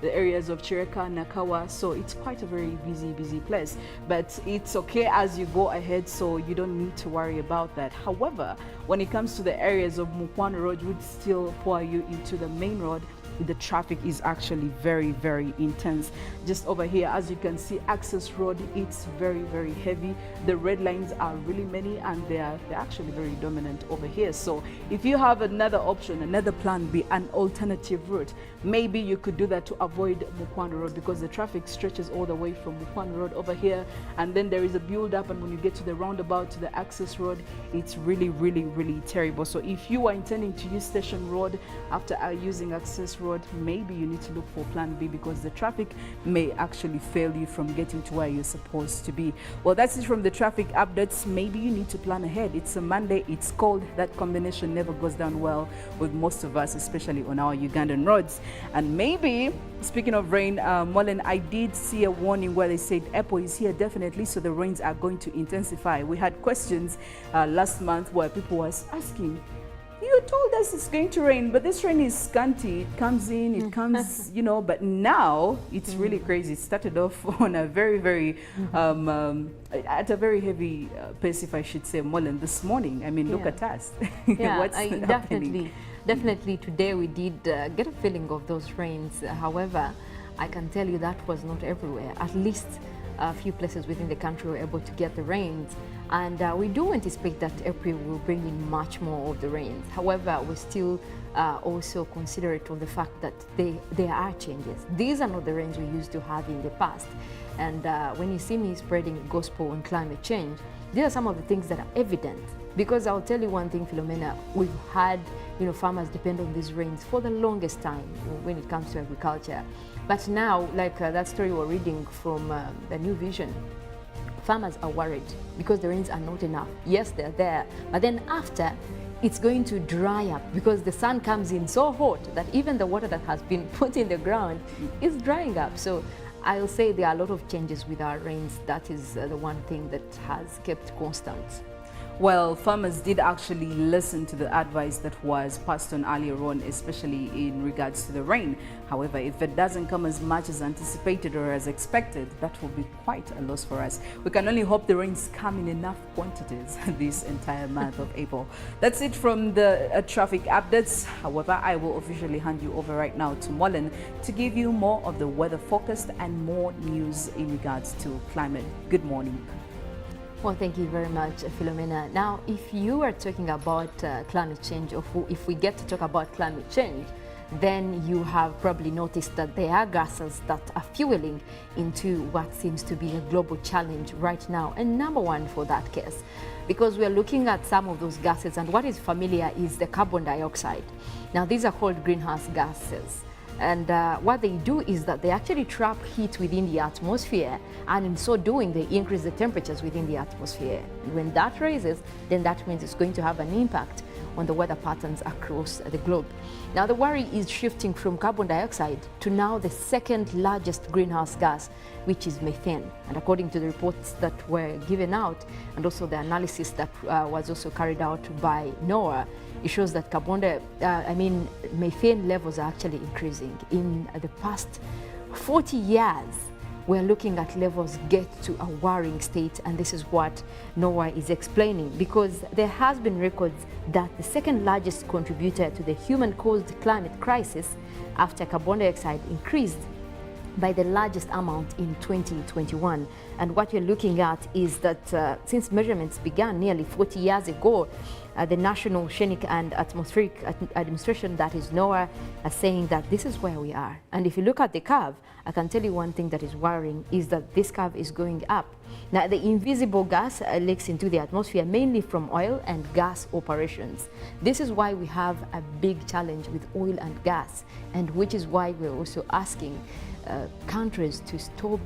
the areas of Chireka, Nakawa, so it's quite a very busy place. But it's okay as you go ahead, so you don't need to worry about that. However, when it comes to the areas of Mukwano Road, which still pour you into the main road, the traffic is actually very intense. Just over here, as you can see, access road, it's very heavy. The red lines are really many, and they're actually very dominant over here. So if you have another option, another plan B, an alternative route, maybe you could do that to avoid Mukwano Road, because the traffic stretches all the way from Mukwano Road over here, and then there is a build up, and when you get to the roundabout, to the access road, it's really terrible. So if you are intending to use Station Road after using access road, maybe you need to look for plan B, because the traffic may actually fail you from getting to where you're supposed to be. Well, that's it from the traffic updates. Maybe you need to plan ahead. It's a Monday, it's cold. That combination never goes down well with most of us, especially on our Ugandan roads. And maybe, speaking of rain, Mollen, I did see a warning where they said April is here definitely, so the rains are going to intensify. We had questions last month where people was asking, you told us it's going to rain, but this rain is scanty. It comes in, it comes, you know, but now it's really crazy. It started off on a very at a very heavy pace, if I should say, Mollen, this morning. I mean, look at us. Yeah, What's happening? Definitely today we did get a feeling of those rains. However, I can tell you that was not everywhere. At least a few places within the country were able to get the rains. And we do anticipate that April will bring in much more of the rains. However, we still also considerate on the fact that there are changes. These are not the rains we used to have in the past. And when you see me spreading gospel on climate change, these are some of the things that are evident. Because I'll tell you one thing, Philomena, we've had farmers depend on these rains for the longest time when it comes to agriculture. But now, like that story we're reading from the New Vision, farmers are worried because the rains are not enough. Yes, they're there, but then after, it's going to dry up because the sun comes in so hot that even the water that has been put in the ground is drying up. So I'll say there are a lot of changes with our rains. That is the one thing that has kept constant. Well, farmers did actually listen to the advice that was passed on earlier on, especially in regards to the rain. However, if it doesn't come as much as anticipated or as expected, that will be quite a loss for us. We can only hope the rains come in enough quantities this entire month of April. That's it from the traffic updates. However, I will officially hand you over right now to Mollen to give you more of the weather forecast and more news in regards to climate. Good morning. Well, thank you very much, Philomena. Now, if you are talking about climate change, or if we get to talk about climate change, then you have probably noticed that there are gases that are fueling into what seems to be a global challenge right now, and number one for that case, because we are looking at some of those gases, and what is familiar is the carbon dioxide. Now, these are called greenhouse gases. And what they do is that they actually trap heat within the atmosphere, and in so doing, they increase the temperatures within the atmosphere. And when that rises, then that means it's going to have an impact on the weather patterns across the globe. Now, the worry is shifting from carbon dioxide to now the second largest greenhouse gas, which is methane. And according to the reports that were given out, and also the analysis that was also carried out by NOAA, it shows that methane levels are actually increasing. In the past 40 years, we're looking at levels get to a worrying state, and this is what NOAA is explaining, because there has been records that the second largest contributor to the human-caused climate crisis after carbon dioxide increased by the largest amount in 2021. And what you're looking at is that since measurements began nearly 40 years ago, the National Oceanic and Atmospheric Administration, that is NOAA, are saying that this is where we are. And if you look at the curve, I can tell you one thing that is worrying is that this curve is going up. Now, the invisible gas leaks into the atmosphere mainly from oil and gas operations. This is why we have a big challenge with oil and gas, and which is why we're also asking countries to stop,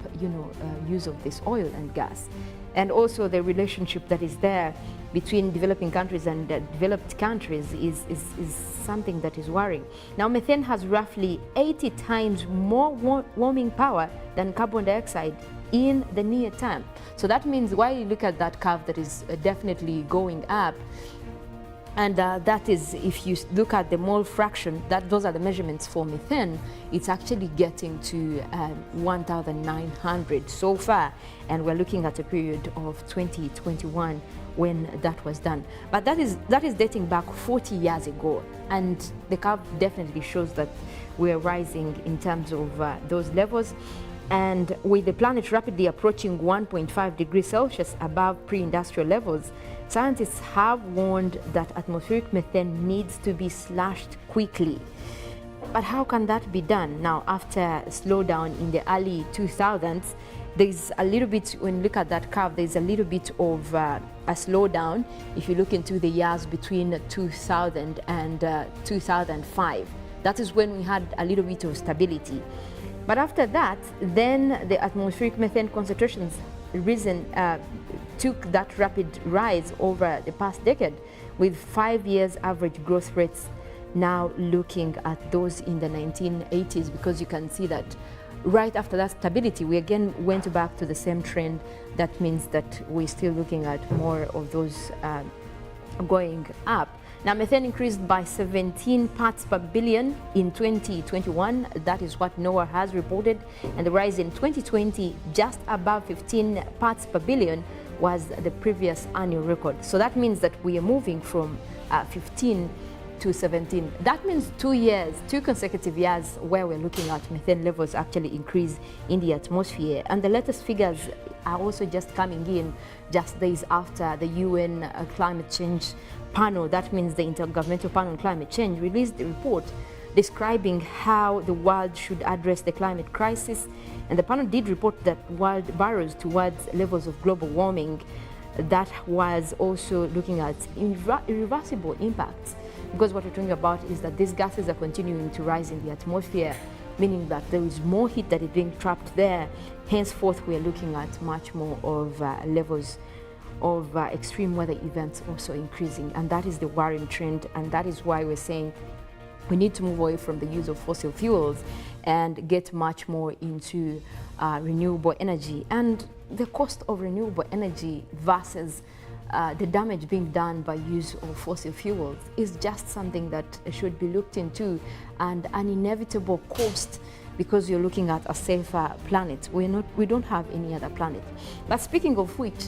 use of this oil and gas. And also the relationship that is there between developing countries and developed countries is something that is worrying. Now, methane has roughly 80 times more warming power than carbon dioxide in the near term. So that means while you look at that curve that is definitely going up, and that is, if you look at the mole fraction, those are the measurements for methane, it's actually getting to 1,900 so far. And we're looking at a period of 2021 when that was done. But that is dating back 40 years ago. And the curve definitely shows that we're rising in terms of those levels. And with the planet rapidly approaching 1.5 degrees Celsius above pre-industrial levels, scientists have warned that atmospheric methane needs to be slashed quickly. But how can that be done? Now, after a slowdown in the early 2000s, there's a little bit, when you look at that curve, there's a little bit of a slowdown if you look into the years between 2000 and 2005. That is when we had a little bit of stability. But after that, then the atmospheric methane concentrations took that rapid rise over the past decade, with 5 years average growth rates now looking at those in the 1980s, because you can see that right after that stability, we again went back to the same trend. That means that we're still looking at more of those going up. Now, methane increased by 17 parts per billion in 2021. That is what NOAA has reported. And the rise in 2020, just above 15 parts per billion, was the previous annual record. So that means that we are moving from 15 to 17. That means 2 consecutive years where we're looking at methane levels actually increase in the atmosphere. And the latest figures are also just coming in just days after the UN climate change panel, that means the Intergovernmental Panel on Climate Change, released a report describing how the world should address the climate crisis. And the panel did report that world burrows towards levels of global warming that was also looking at irreversible impacts. Because what we're talking about is that these gases are continuing to rise in the atmosphere, meaning that there is more heat that is being trapped there. Henceforth, we are looking at much more of levels of extreme weather events also increasing. And that is the worrying trend. And that is why we're saying we need to move away from the use of fossil fuels and get much more into renewable energy. And the cost of renewable energy versus the damage being done by use of fossil fuels is just something that should be looked into, and an inevitable cost, because you're looking at a safer planet. We don't have any other planet. But speaking of which,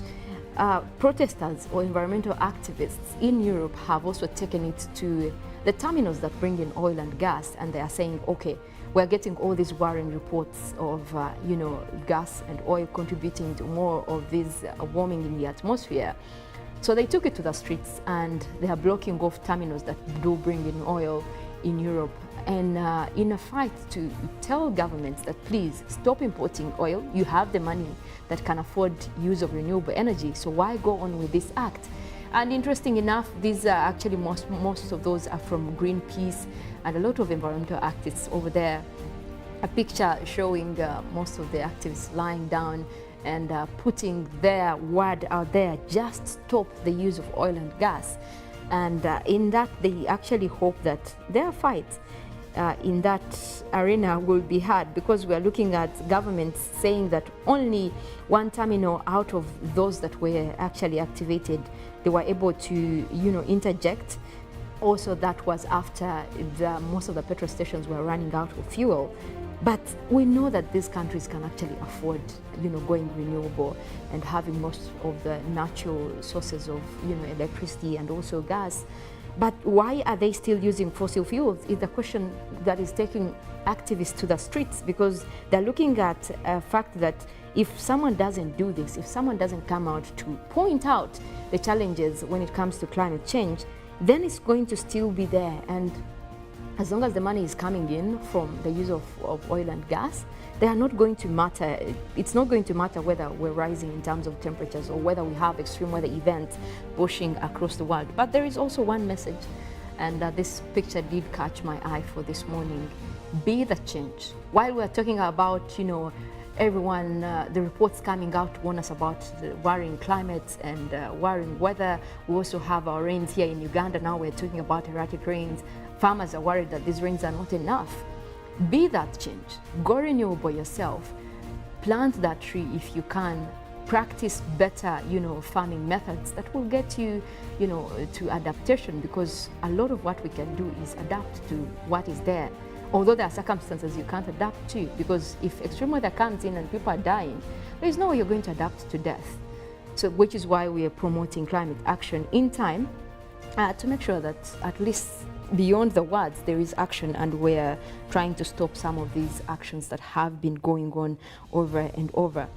protesters or environmental activists in Europe have also taken it to the terminals that bring in oil and gas, and they are saying, okay, we're getting all these worrying reports of gas and oil contributing to more of this warming in the atmosphere. So they took it to the streets, and they are blocking off terminals that do bring in oil in Europe, and in a fight to tell governments that please stop importing oil. You have the money that can afford use of renewable energy, so why go on with this act? And interesting enough, these are actually most of those are from Greenpeace and a lot of environmental activists over there. A picture showing most of the activists lying down and putting their word out there, just stop the use of oil and gas. And in that, they actually hope that their fight in that arena will be heard, because we are looking at governments saying that only one terminal out of those that were actually activated, they were able to interject. Also, that was after most of the petrol stations were running out of fuel. But we know that these countries can actually afford going renewable and having most of the natural sources of electricity and also gas. But why are they still using fossil fuels is the question that is taking activists to the streets, because they're looking at a fact that if someone doesn't do this, if someone doesn't come out to point out the challenges when it comes to climate change, then it's going to still be there. And as long as the money is coming in from the use of oil and gas, they are not going to matter. It's not going to matter whether we're rising in terms of temperatures or whether we have extreme weather events pushing across the world. But there is also one message, and this picture did catch my eye for this morning. Be the change. While we're talking about, everyone, the reports coming out to warn us about the worrying climate and worrying weather, we also have our rains here in Uganda. Now we're talking about erratic rains. Farmers are worried that these rains are not enough. Be that change. Go renewable yourself. Plant that tree if you can. Practice better, farming methods that will get you, to adaptation, because a lot of what we can do is adapt to what is there. Although there are circumstances you can't adapt to, because if extreme weather comes in and people are dying, there is no way you're going to adapt to death. So, which is why we are promoting climate action in time to make sure that at least beyond the words, there is action, and we're trying to stop some of these actions that have been going on over and over.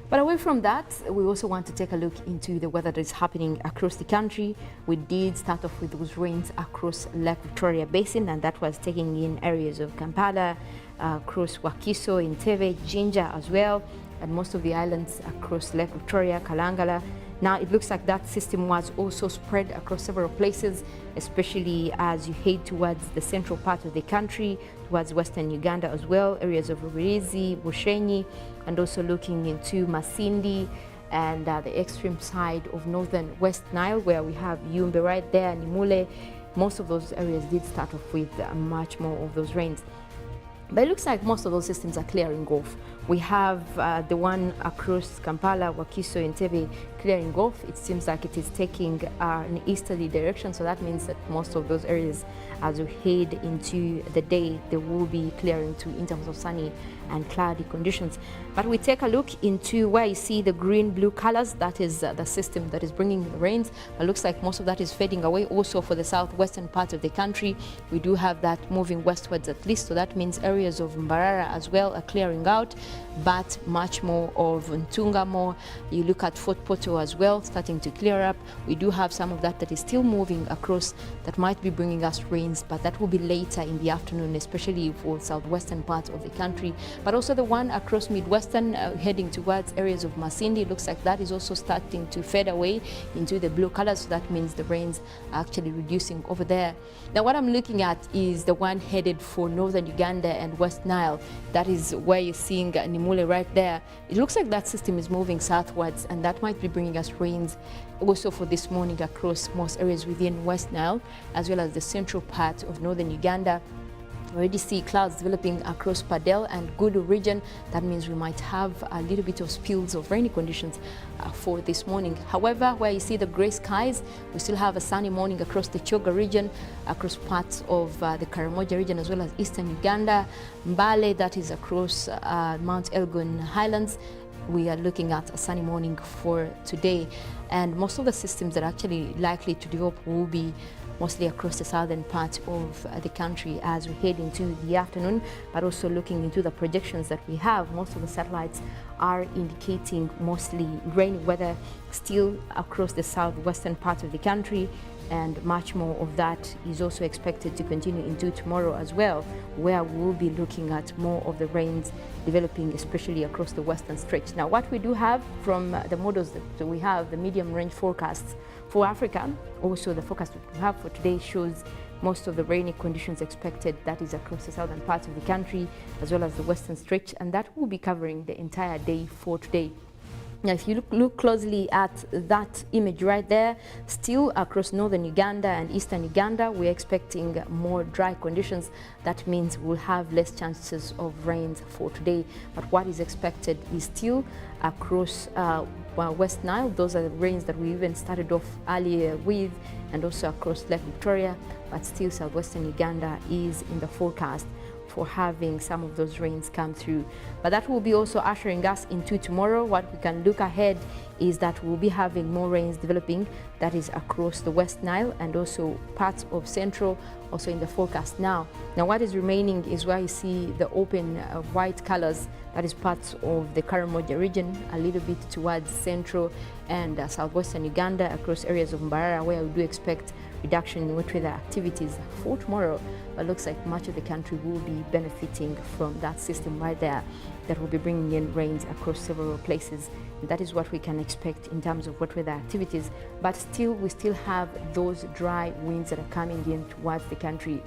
But away from that, we also want to take a look into the weather that is happening across the country. We did start off with those rains across Lake Victoria Basin, and that was taking in areas of Kampala, across Wakiso, Entebbe, Jinja as well, and most of the islands across Lake Victoria, Kalangala. Now it looks like that system was also spread across several places, especially as you head towards the central part of the country, towards western Uganda as well, areas of Rubirizi, Bushenyi, and also looking into Masindi and the extreme side of northern West Nile, where we have Yumbe right there, Nimule. Most of those areas did start off with much more of those rains. But it looks like most of those systems are clearing off. We have the one across Kampala, Wakiso, Entebbe clearing off. It seems like it is taking an easterly direction, so that means that most of those areas, as we head into the day, they will be clearing too in terms of sunny and cloudy conditions. But we take a look into where you see the green-blue colors. That is the system that is bringing the rains. It looks like most of that is fading away. Also for the southwestern part of the country, we do have that moving westwards at least, so that means areas of Mbarara as well are clearing out, but much more of Ntungamo. You look at Fort Portal as well, starting to clear up. We do have some of that is still moving across, that might be bringing us rains, but that will be later in the afternoon, especially for southwestern parts of the country. But also the one across midwestern, heading towards areas of Masindi, looks like that is also starting to fade away into the blue colors, so that means the rains are actually reducing over there. Now what I'm looking at is the one headed for northern Uganda and West Nile. That is where you're seeing Nimule right there. It looks like that system is moving southwards, and that might be bringing us rains also for this morning across most areas within West Nile, as well as the central part of northern Uganda. We already see clouds developing across Padel and Gudu region. That means we might have a little bit of spills of rainy conditions for this morning. However, where you see the grey skies, we still have a sunny morning across the Choga region, across parts of the Karamoja region, as well as eastern Uganda, Mbale, that is across Mount Elgon Highlands. We are looking at a sunny morning for today, and most of the systems that are actually likely to develop will be mostly across the southern part of the country as we head into the afternoon. But also looking into the projections that we have, most of the satellites are indicating mostly rainy weather still across the southwestern part of the country, and much more of that is also expected to continue into tomorrow as well, where we'll be looking at more of the rains developing, especially across the western stretch. Now, what we do have from the models that we have, the medium range forecasts for Africa, also the forecast that we have for today shows most of the rainy conditions expected, that is across the southern parts of the country, as well as the western stretch, and that will be covering the entire day for today. Now, if you look closely at that image right there, still across northern Uganda and eastern Uganda, we're expecting more dry conditions. That means we'll have less chances of rains for today. But what is expected is still across West Nile. Those are the rains that we even started off earlier with, and also across Lake Victoria. But still southwestern Uganda is in the forecast for having some of those rains come through. But that will be also ushering us into tomorrow. What we can look ahead is that we'll be having more rains developing, that is across the West Nile and also parts of Central, also in the forecast now. Now, what is remaining is where you see the open white colors, that is parts of the Karamoja region, a little bit towards Central and southwestern Uganda, across areas of Mbarara, where we do expect reduction in wet weather activities for tomorrow. But looks like much of the country will be benefiting from that system right there that will be bringing in rains across several places. And that is what we can expect in terms of wet weather activities. But still, we still have those dry winds that are coming in towards the country.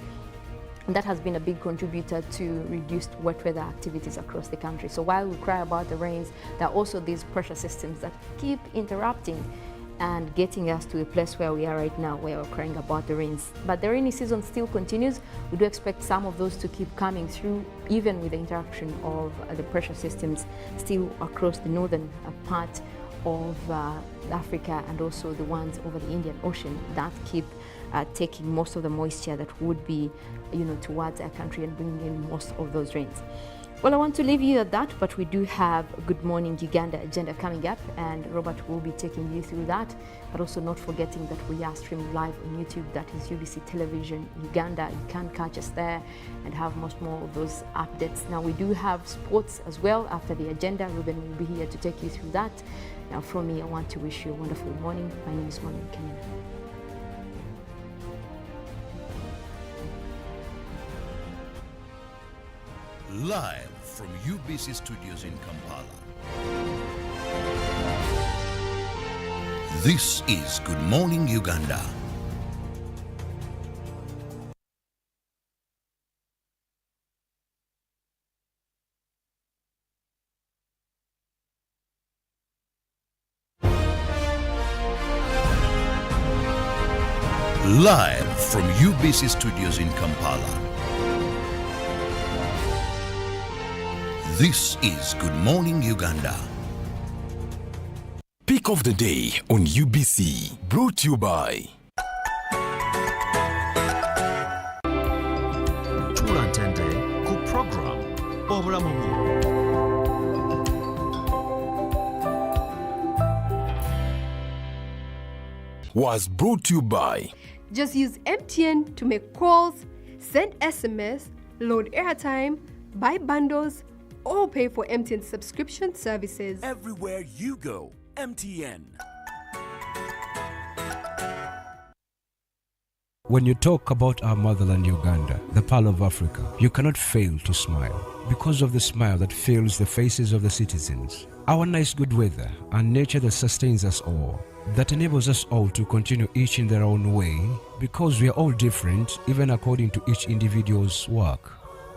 And that has been a big contributor to reduced wet weather activities across the country. So while we cry about the rains, there are also these pressure systems that keep interrupting and getting us to a place where we are right now, where we're crying about the rains. But the rainy season still continues. We do expect some of those to keep coming through, even with the interaction of the pressure systems still across the northern part of Africa, and also the ones over the Indian Ocean that keep taking most of the moisture that would be, towards our country and bringing in most of those rains. Well, I want to leave you at that, but we do have a Good Morning Uganda agenda coming up, and Robert will be taking you through that. But also not forgetting that we are streaming live on YouTube, that is UBC Television Uganda. You can catch us there and have much more of those updates. Now, we do have sports as well after the agenda. Ruben will be here to take you through that. Now, from me, I want to wish you a wonderful morning. My name is Mollen, Kenyena. Live from UBC Studios in Kampala. This is Good Morning Uganda. Live from UBC Studios in Kampala. This is Good Morning Uganda. Pick of the day on UBC, brought to you by Tulantende ku program obulamu was brought to you by Just use MTN to make calls, send SMS, load airtime, buy bundles, or pay for MTN subscription services. Everywhere you go, MTN. When you talk about our motherland Uganda, the Pearl of Africa, you cannot fail to smile because of the smile that fills the faces of the citizens. Our nice good weather and nature that sustains us all, that enables us all to continue each in their own way, because we are all different even according to each individual's work.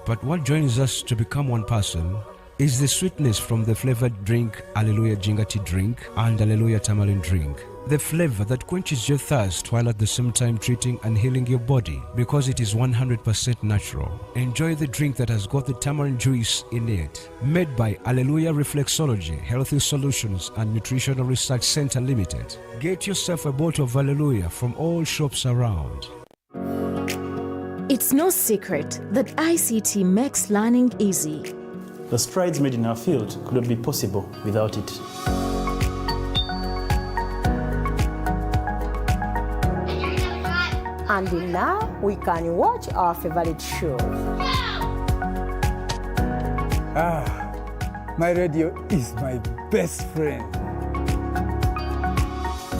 But what joins us to become one person is the sweetness from the flavored drink Alleluia Ginger Tea drink and Alleluia Tamarind drink. The flavor that quenches your thirst while at the same time treating and healing your body because it is 100% natural. Enjoy the drink that has got the tamarind juice in it. Made by Alleluia Reflexology, Healthy Solutions and Nutritional Research Center Limited. Get yourself a bottle of Alleluia from all shops around. It's no secret that ICT makes learning easy. The strides made in our field could not be possible without it. And now we can watch our favorite show. My radio is my best friend.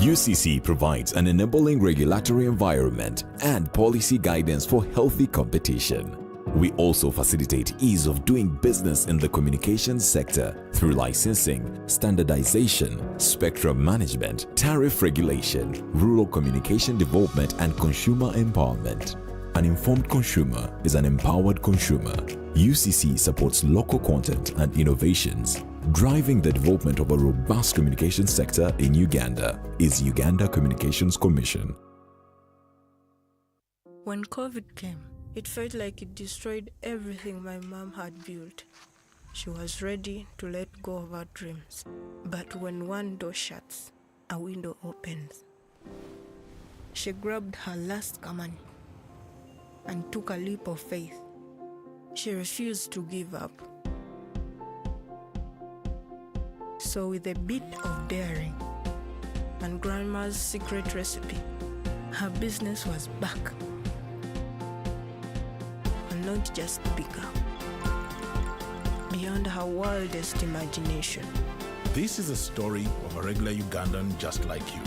UCC provides an enabling regulatory environment and policy guidance for healthy competition. We also facilitate ease of doing business in the communications sector through licensing, standardization, spectrum management, tariff regulation, rural communication development, and consumer empowerment. An informed consumer is an empowered consumer. UCC supports local content and innovations. Driving the development of a robust communication sector in Uganda is Uganda Communications Commission. When COVID came, it felt like it destroyed everything my mom had built. She was ready to let go of her dreams. But when one door shuts, a window opens. She grabbed her last command and took a leap of faith. She refused to give up. So with a bit of daring and Grandma's secret recipe, her business was back. And not just bigger, beyond her wildest imagination. This is a story of a regular Ugandan just like you,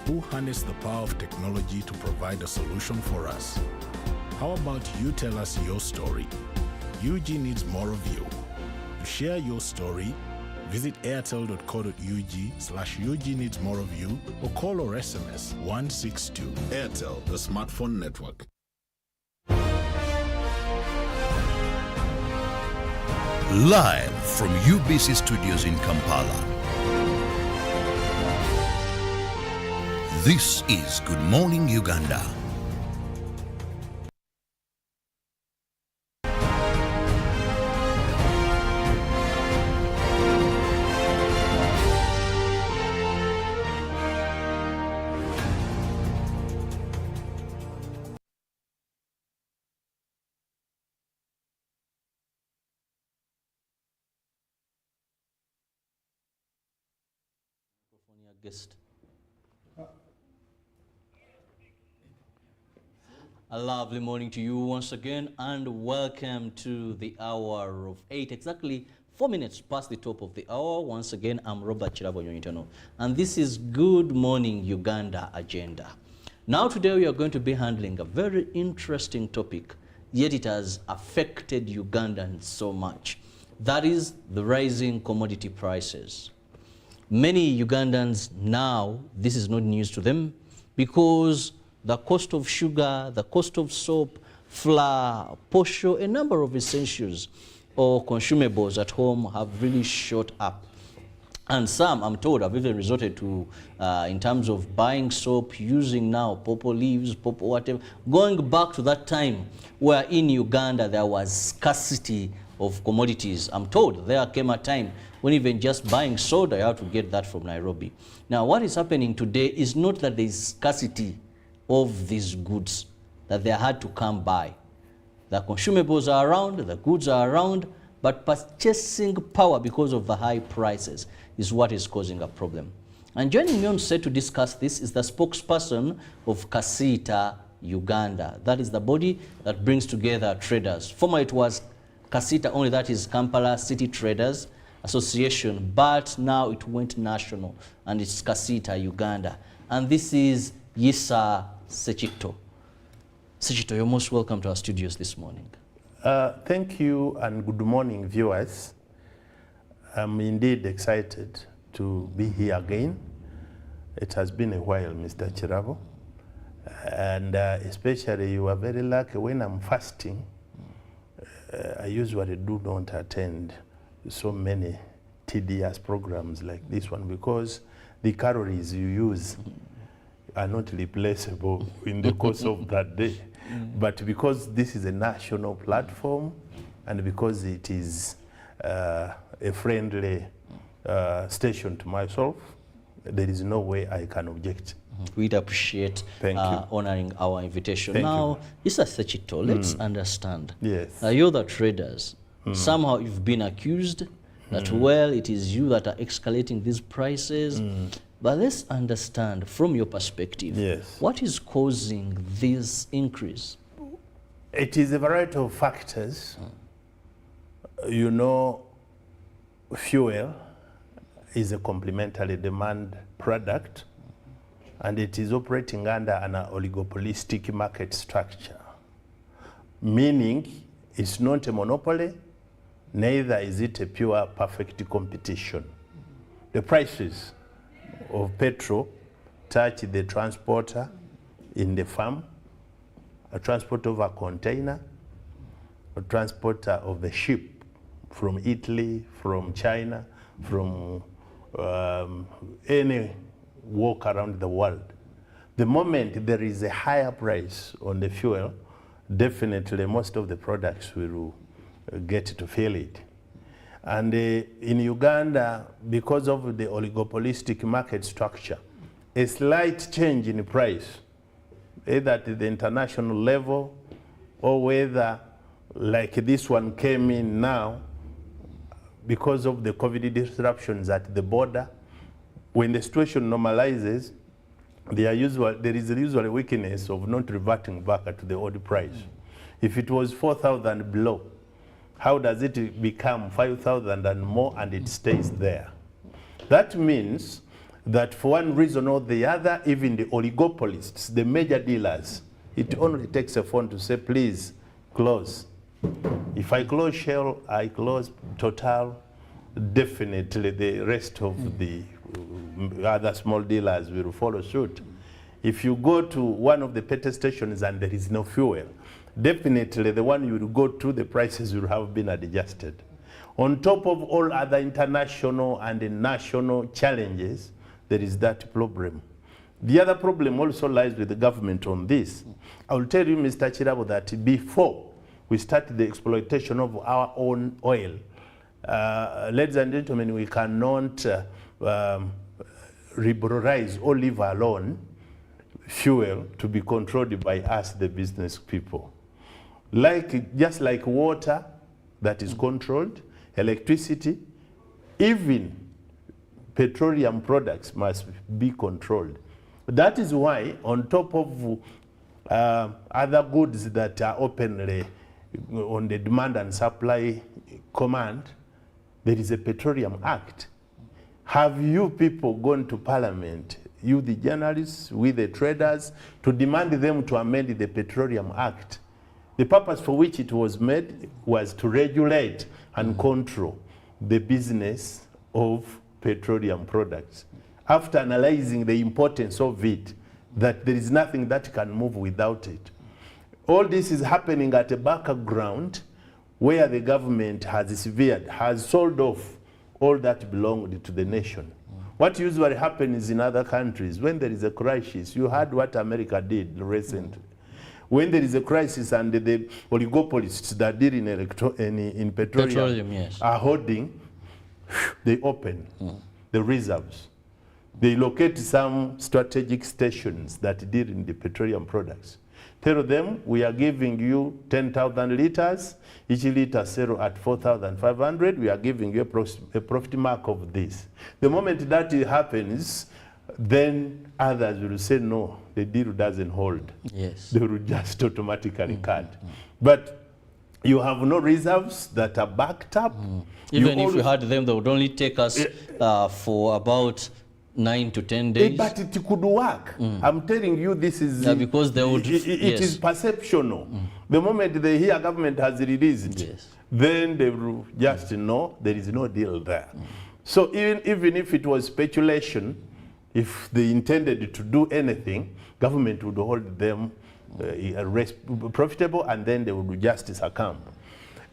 who harnessed the power of technology to provide a solution for us. How about you tell us your story? UG needs more of you. To share your story, visit airtel.co.ug/UG needs more of you or call or SMS 162. Airtel, the smartphone network. Live from UBC Studios in Kampala. This is Good Morning Uganda. Guest. A lovely morning to you once again, and welcome to the hour of 8, exactly 4 minutes past the top of the hour. Once again, I'm Robert Kirabo Nyonyintono, and this is Good Morning Uganda Agenda. Now today we are going to be handling a very interesting topic, yet it has affected Ugandans so much. That is the rising commodity prices. Many Ugandans now, this is not news to them, because the cost of sugar, the cost of soap, flour, posho, a number of essentials or consumables at home have really shot up. And some, I'm told, have even resorted to, in terms of buying soap, using now pawpaw leaves, pawpaw whatever, going back to that time where in Uganda there was scarcity of commodities. I'm told there came a time when even just buying soda, you have to get that from Nairobi. Now, what is happening today is not that there is scarcity of these goods, that they are hard to come by. The consumables are around, the goods are around, but purchasing power because of the high prices is what is causing a problem. And joining me on set to discuss this is the spokesperson of Casita, Uganda. That is the body that brings together traders. Formerly it was Casita only, that is Kampala City Traders Association, but now it went national and it's Casita Uganda. And this is Yisa Sechito. Sechito, you're most welcome to our studios this morning. Thank you and good morning, viewers. I'm indeed excited to be here again. It has been a while, Mr. Kirabo, and especially you are very lucky when I'm fasting. I usually do not attend so many tedious programs like this one because the calories you use are not replaceable in the course of that day. But because this is a national platform and because it is a friendly station to myself, there is no way I can object. We'd appreciate honoring our invitation. Now, Mr. Sechito, let's understand. Yes. You're the traders. Somehow you've been accused that, well, it is you that are escalating these prices. But let's understand from your perspective, what is causing this increase? It is a variety of factors. You know, fuel is a complementary demand product, and it is operating under an oligopolistic market structure, meaning it's not a monopoly, neither is it a pure perfect competition. The prices of petrol touch the transporter in the farm, a transporter of a container, a transporter of the ship from Italy, from China, from any walk around the world. The moment there is a higher price on the fuel, definitely most of the products will get to feel it. And in Uganda, because of the oligopolistic market structure, a slight change in price, either at the international level or whether like this one came in now, because of the COVID disruptions at the border, when the situation normalizes, there is usually a weakness of not reverting back to the old price. If it was 4,000 below, how does it become 5,000 and more and it stays there? That means that for one reason or the other, even the oligopolists, the major dealers, it only takes a phone to say, please, close. If I close Shell, I close Total, definitely the rest of the other small dealers will follow suit. If you go to one of the petrol stations and there is no fuel, definitely the one you will go to, the prices will have been adjusted. On top of all other international and national challenges, there is that problem. The other problem also lies with the government on this. I will tell you, Mr. Kirabo, that before we start the exploitation of our own oil, ladies and gentlemen, we cannot liberalize or leave alone fuel to be controlled by us, the business people. Just like water that is controlled, electricity, even petroleum products must be controlled. That is why, on top of other goods that are openly on the demand and supply command, there is a Petroleum Act. Have you people gone to Parliament, you the journalists, we the traders, to demand them to amend the Petroleum Act? The purpose for which it was made was to regulate and control the business of petroleum products. After analyzing the importance of it, that there is nothing that can move without it. All this is happening at a background where the government has sold off all that belonged to the nation. What usually happens in other countries, when there is a crisis, you heard what America did recently. When there is a crisis and the oligopolists that deal in petroleum are holding, they open the reserves. They locate some strategic stations that deal in the petroleum products. Tell them, we are giving you 10,000 liters, each liter sell at 4,500, we are giving you a profit mark of this. The moment that happens, then others will say, no, the deal doesn't hold. Yes. They will just automatically cut. But you have no reserves that are backed up. Even if we had them, they would only take us for about 9 to 10 days. But it could work. I'm telling you, this is... because they would... It is perceptional. The moment they hear government has released, then they will just know there is no deal there. So even if it was speculation, if they intended to do anything, government would hold them profitable and then they would just succumb.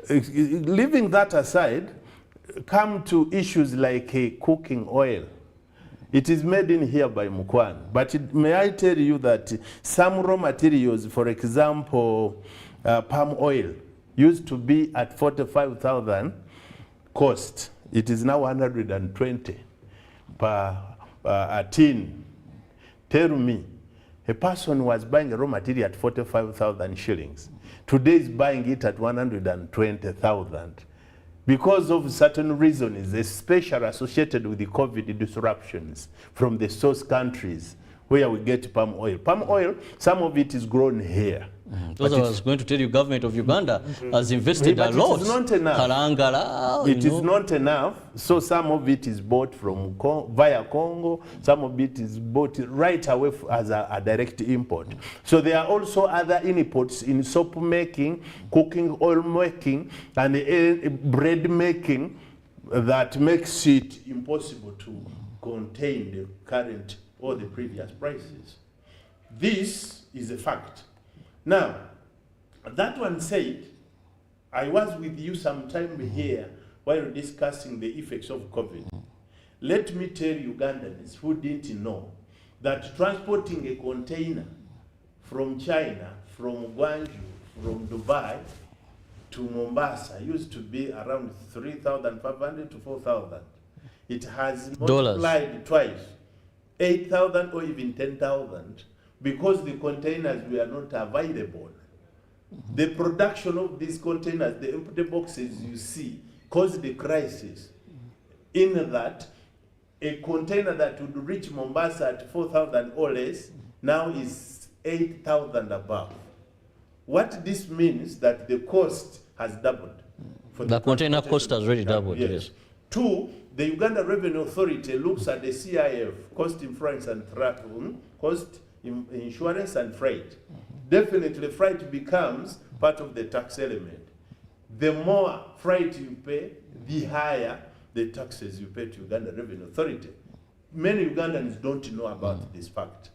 Leaving that aside, come to issues like cooking oil. It is made in here by Mukwan. But may I tell you that some raw materials, for example, palm oil, used to be at 45,000 cost. It is now 120 per a tin. Tell me, a person was buying a raw material at 45,000 shillings. Today is buying it at 120,000. Because of certain reasons, especially associated with the COVID disruptions from the source countries where we get palm oil. Palm oil, some of it is grown here. Because I was going to tell you, government of Uganda has invested a lot. It is not enough. It is not enough. So some of it is bought from via Congo. Some of it is bought right away as a direct import. So there are also other imports in soap making, cooking oil making, and bread making that makes it impossible to contain the current or the previous prices. This is a fact. Now, that one said, I was with you sometime here while discussing the effects of COVID. Let me tell Ugandans who didn't know that transporting a container from China, from Guangzhou, from Dubai to Mombasa used to be around 3,500 to 4,000. It has multiplied twice, 8,000 or even 10,000. Because the containers were not available. The production of these containers, the empty boxes you see, caused the crisis. In that, a container that would reach Mombasa at 4,000 or less, now is 8,000 above. What this means that the cost has doubled. For the container cost has already doubled, yes. Two, the Uganda Revenue Authority looks at the CIF, cost insurance and cost insurance and freight. Definitely freight becomes part of the tax element. The more freight you pay, the higher the taxes you pay to Uganda Revenue Authority. Many Ugandans don't know about this fact.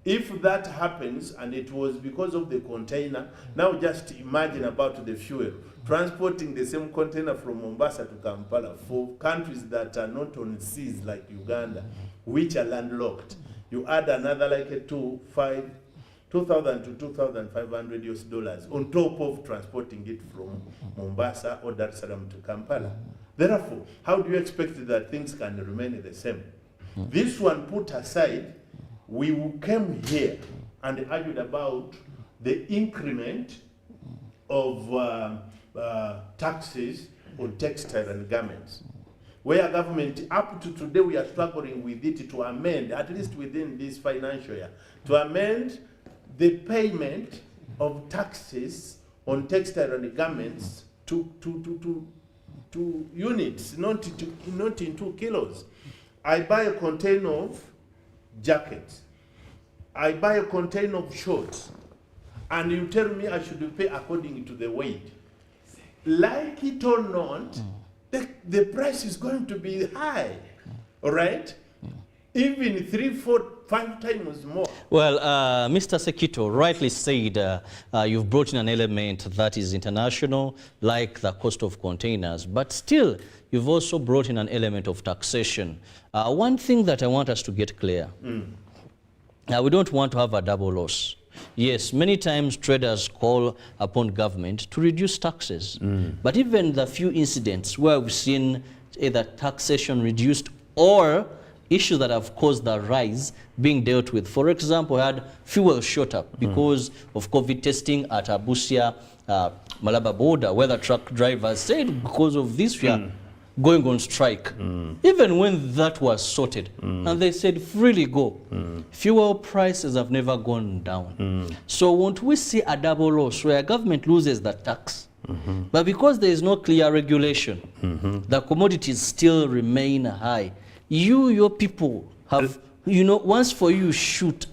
If that happens, and it was because of the container, now just imagine about the fuel. Transporting the same container from Mombasa to Kampala for countries that are not on seas like Uganda, which are landlocked. You add another like a 2,000 to 2,500 US dollars on top of transporting it from Mombasa or Dar es Salaam to Kampala. Therefore, how do you expect that things can remain the same? This one put aside, we came here and argued about the increment of taxes on textile and garments, where government, up to today, we are struggling with it to amend, at least within this financial year, to amend the payment of taxes on textile and garments to units, not in 2 kilos. I buy a container of jackets. I buy a container of shorts. And you tell me I should pay according to the weight. Like it or not, the price is going to be high, all right? Even 3, 4, 5 times more. Well, Mr. Sekito rightly said you've brought in an element that is international, like the cost of containers, but still, you've also brought in an element of taxation. One thing that I want us to get clear, we don't want to have a double loss. Yes, many times traders call upon government to reduce taxes. But even the few incidents where we've seen either taxation reduced or issues that have caused the rise being dealt with. For example, we had fuel shot up because of COVID testing at Abusia, Malaba border, where the truck drivers said because of this we are going on strike. Even when that was sorted, and they said freely go, fuel prices have never gone down. So won't we see a double loss where government loses the tax, but because there is no clear regulation, the commodities still remain high? Your people have, once for you shoot,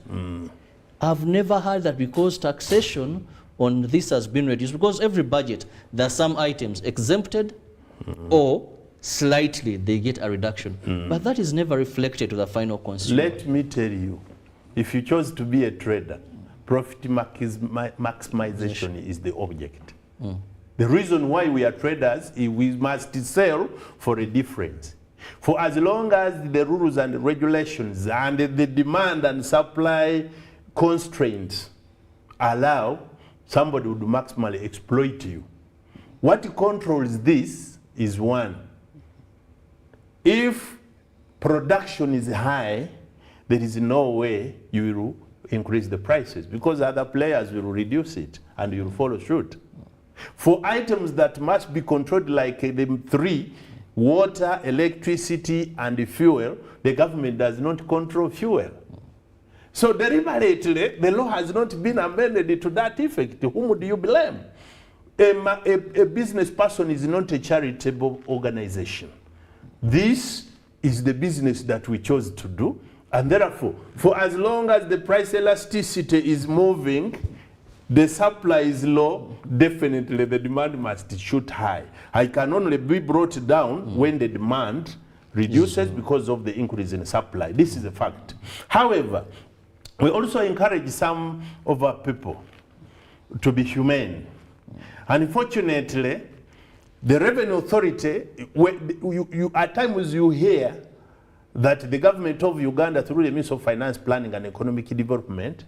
I've never heard that because taxation on this has been reduced, because every budget, there are some items exempted or slightly they get a reduction. But that is never reflected to the final consumer. Let me tell you, if you chose to be a trader, profit maximization is the object. The reason why we are traders is we must sell for a difference. For as long as the rules and regulations and the demand and supply constraints allow, somebody would maximally exploit you. What controls this is one. If production is high, there is no way you will increase the prices because other players will reduce it and you'll follow suit. For items that must be controlled like the three, water, electricity, and fuel, the government does not control fuel. So deliberately, the law has not been amended to that effect. Whom do you blame? A business person is not a charitable organization. This is the business that we chose to do. And therefore, for as long as the price elasticity is moving, the supply is low, definitely the demand must shoot high. I can only be brought down when the demand reduces because of the increase in supply. This is a fact. However, we also encourage some of our people to be humane. Unfortunately, the Revenue Authority, at times you hear that the government of Uganda, through the Ministry of Finance, Planning and Economic Development,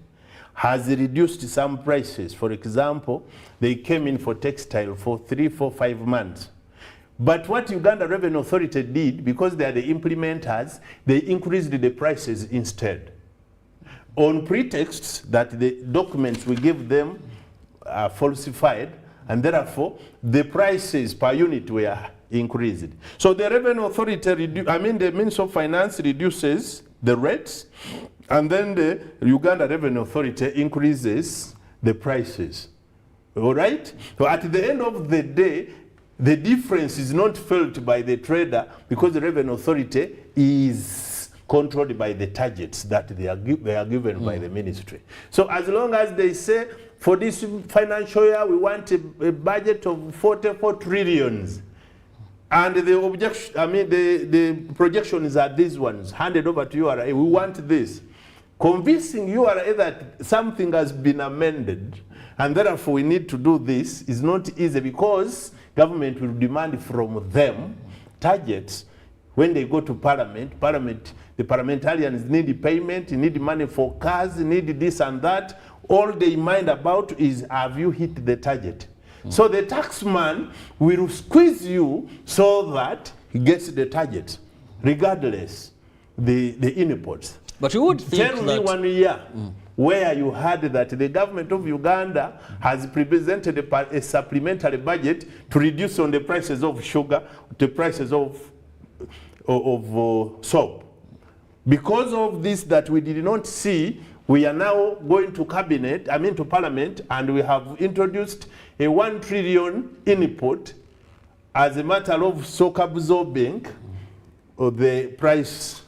has reduced some prices. For example, they came in for textile for 3, 4, 5 months. But what Uganda Revenue Authority did, because they are the implementers, they increased the prices instead, on pretexts that the documents we give them are falsified, and therefore the prices per unit were increased. So the Revenue Authority, the Ministry of Finance reduces the rates, and then the Uganda Revenue Authority increases the prices. All right? So at the end of the day, the difference is not felt by the trader because the Revenue Authority is controlled by the targets that they are given by the ministry. So as long as they say, for this financial year, we want a budget of 44 trillions. And the objection, the projections are these ones, handed over to URA. We want this. Convincing URA that something has been amended and therefore we need to do this is not easy because government will demand from them targets. When they go to Parliament, the parliamentarians need payment, need money for cars, need this and that. All they mind about is, have you hit the target? So the taxman will squeeze you so that he gets the target, regardless the inputs. But you would think Tell me 1 year where you heard that the government of Uganda has presented a supplementary budget to reduce on the prices of sugar, the prices of soap. Because of this that we did not see, we are now going to to Parliament, and we have introduced a 1 trillion input as a matter of shock absorbing the price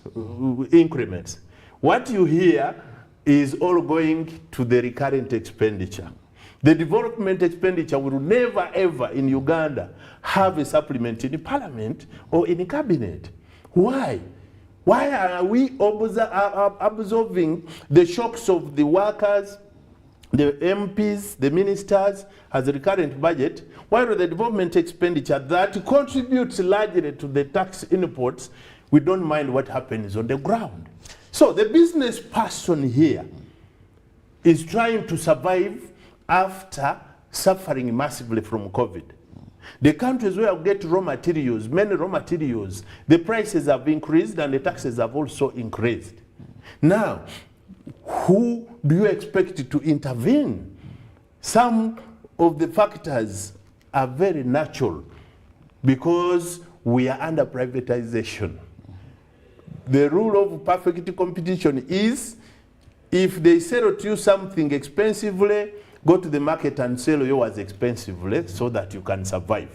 increments. What you hear is all going to the recurrent expenditure. The development expenditure will never ever in Uganda have a supplement in Parliament or in Cabinet. Why? Why are we absorbing the shocks of the workers, the MPs, the ministers as a recurrent budget, while the development expenditure that contributes largely to the tax inputs, we don't mind what happens on the ground. So the business person here is trying to survive after suffering massively from COVID. The countries where we get raw materials, many raw materials, the prices have increased and the taxes have also increased. Now, who do you expect to intervene? Some of the factors are very natural because we are under privatization. The rule of perfect competition is if they sell to you something expensively, go to the market and sell yours expensively so that you can survive.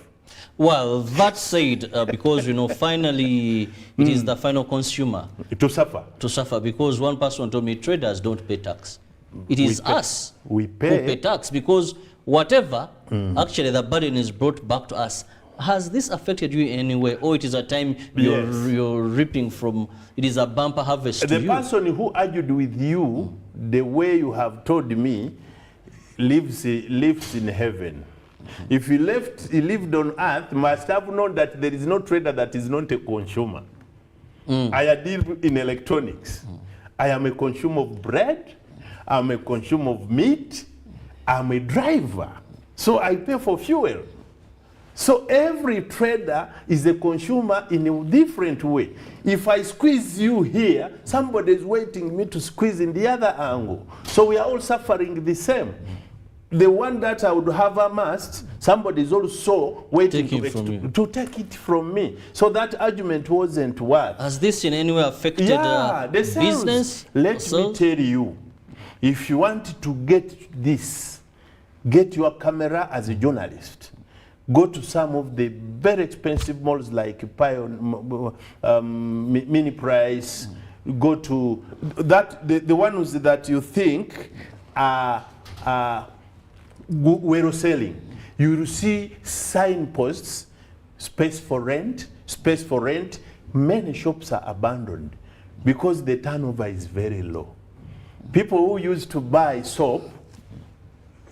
Well, that said, because, finally it is the final consumer to suffer. To suffer, because one person told me traders don't pay tax. It is us who pay tax, because whatever actually the burden is brought back to us. Has this affected you in any way, or it is a time you're reaping from, it is a bumper harvest to you? The person who argued with you, the way you have told me, lives in heaven. If he lived on earth, must have known that there is no trader that is not a consumer. I deal in electronics. I am a consumer of bread. I'm a consumer of meat. I'm a driver. So I pay for fuel. So every trader is a consumer in a different way. If I squeeze you here, somebody is waiting me to squeeze in the other angle. So we are all suffering the same. The one that I would have amassed, somebody is also waiting to take it from me. So that argument wasn't worth. Has this in any way affected the business? Let me tell you, if you want to get this, get your camera as a journalist. Go to some of the very expensive malls like Mini Price. Go to the ones that you think are well selling. You will see signposts, space for rent, space for rent. Many shops are abandoned because the turnover is very low. People who used to buy soap,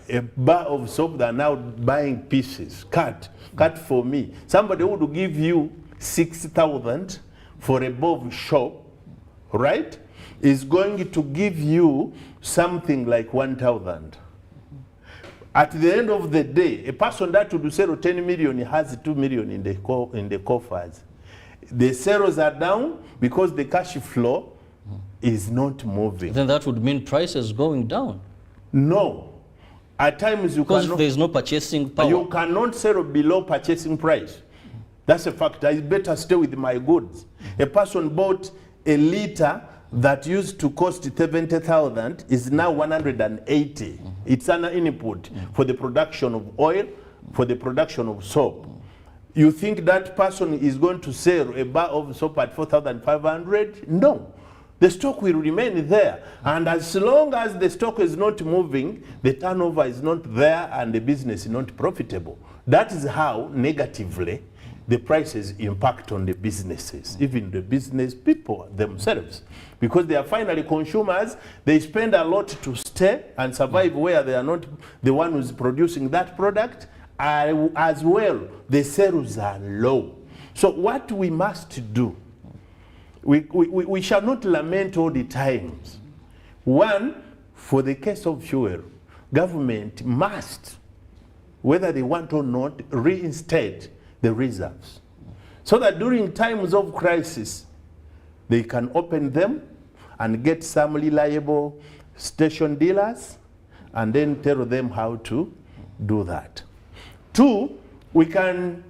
a bar of soap, they are now buying pieces, cut for me. Somebody would give you 6,000 for a bowl of soap, right? Is going to give you something like 1,000. At the end of the day, a person that would sell 10 million has 2 million in the coffers. The sales are down because the cash flow is not moving. Then that would mean prices going down. No. At times you because there's no purchasing power. You cannot sell below purchasing price. That's a fact. I better stay with my goods. A person bought a liter that used to cost 70,000 is now 180. It's an input for the production of oil, for the production of soap. You think that person is going to sell a bar of soap at 4,500? No. The stock will remain there. And as long as the stock is not moving, the turnover is not there and the business is not profitable. That is how negatively the prices impact on the businesses, even the business people themselves. Because they are finally consumers, they spend a lot to stay and survive where they are not the one who's producing that product. As well, the sales are low. So what we must do, we shall not lament all the times. One, for the case of fuel, government must, whether they want or not, reinstate the reserves. So that during times of crisis, they can open them and get some reliable station dealers and then tell them how to do that. Two, we can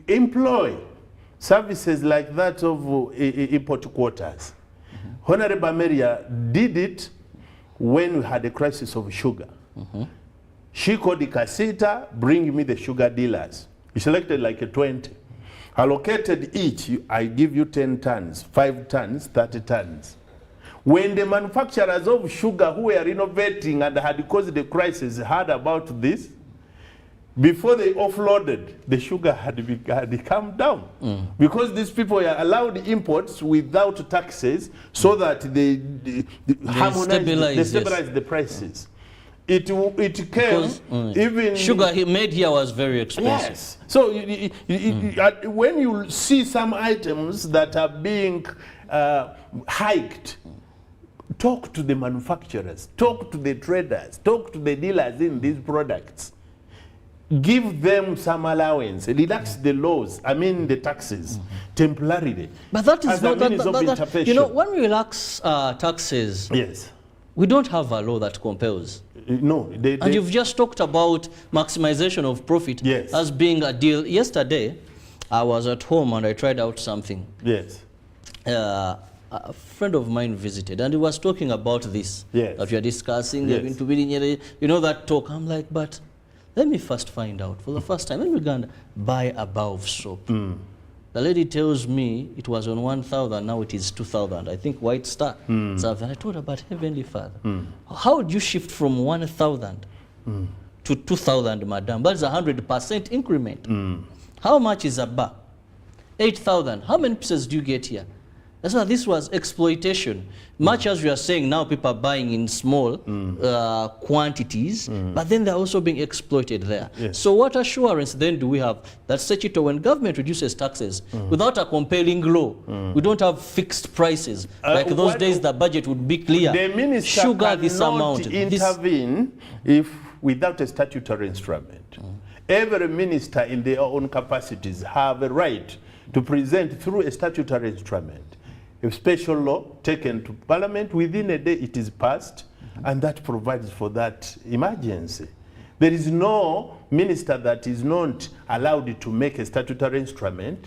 employ services like that of import quotas. Honorable Maria did it when we had a crisis of sugar. She called the Casita, bring me the sugar dealers. He selected like a 20. Allocated each, I give you 10 tons, 5 tons, 30 tons. When the manufacturers of sugar who were innovating and had caused the crisis heard about this, before they offloaded, the sugar had come down. Because these people are allowed imports without taxes so that they stabilize the prices. It came because, even sugar he made here was very expensive. Yes. So when you see some items that are being hiked, talk to the manufacturers, talk to the traders, talk to the dealers in these products. Give them some allowance, relax the laws, the taxes, temporarily. But that is not that, you know, when we relax taxes, yes, we don't have a law that compels. No. And you've just talked about maximization of profit as being a deal. Yesterday, I was at home and I tried out something. Yes. A friend of mine visited and he was talking about this. Yes. That we are discussing. Yes. You know that talk. I'm like, but let me first find out. For the first time in Uganda, buy a bar of soap. The lady tells me it was on 1,000, now it is 2,000. I think White Star. So I told her, but Heavenly Father, how would you shift from 1,000 to 2,000, madam? That's a 100% increment. How much is a bar? 8,000. How many pieces do you get here? So this was exploitation. Much as we are saying now people are buying in small quantities, but then they're also being exploited there. Yes. So what assurance then do we have that Sechito, when government reduces taxes without a compelling law, we don't have fixed prices? Like those days the budget would be clear. The minister Sugar this cannot amount. intervene if without a statutory instrument. Every minister in their own capacities have a right to present through a statutory instrument a special law taken to Parliament. Within a day it is passed, and that provides for that emergency. There is no minister that is not allowed to make a statutory instrument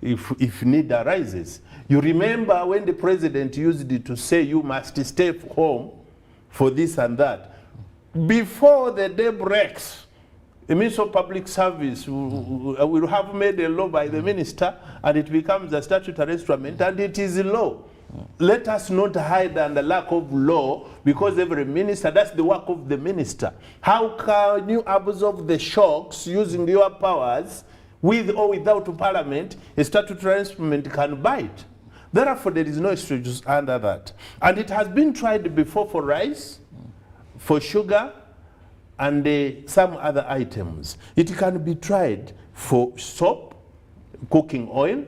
if need arises. You remember when the president used it to say you must stay home for this and that. Before the day breaks, the Minister of Public Service will have made a law by the minister, and it becomes a statutory instrument, and it is a law. Let us not hide under lack of law, because every minister, that's the work of the minister. How can you absorb the shocks using your powers with or without Parliament? A statutory instrument can bite. Therefore, there is no excuse under that. And it has been tried before for rice, for sugar, and some other items. It can be tried for soap, cooking oil,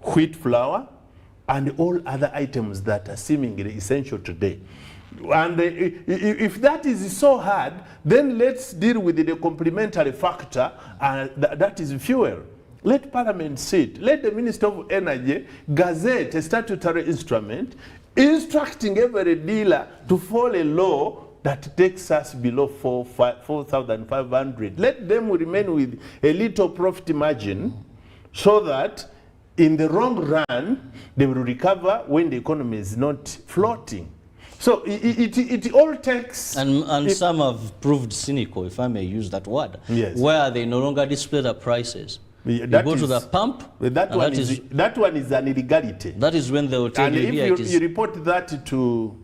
wheat flour, and all other items that are seemingly essential today. And if that is so hard, then let's deal with the complementary factor, and that is fuel. Let Parliament sit. Let the Minister of Energy gazette a statutory instrument instructing every dealer to follow a law that takes us below 4,500. Let them remain with a little profit margin, so that in the long run they will recover when the economy is not floating. So it all takes... And some have proved cynical, if I may use that word, yes, where they no longer display the prices. You go to the pump, that one is an illegality. That is when they will tell and you, if you report that to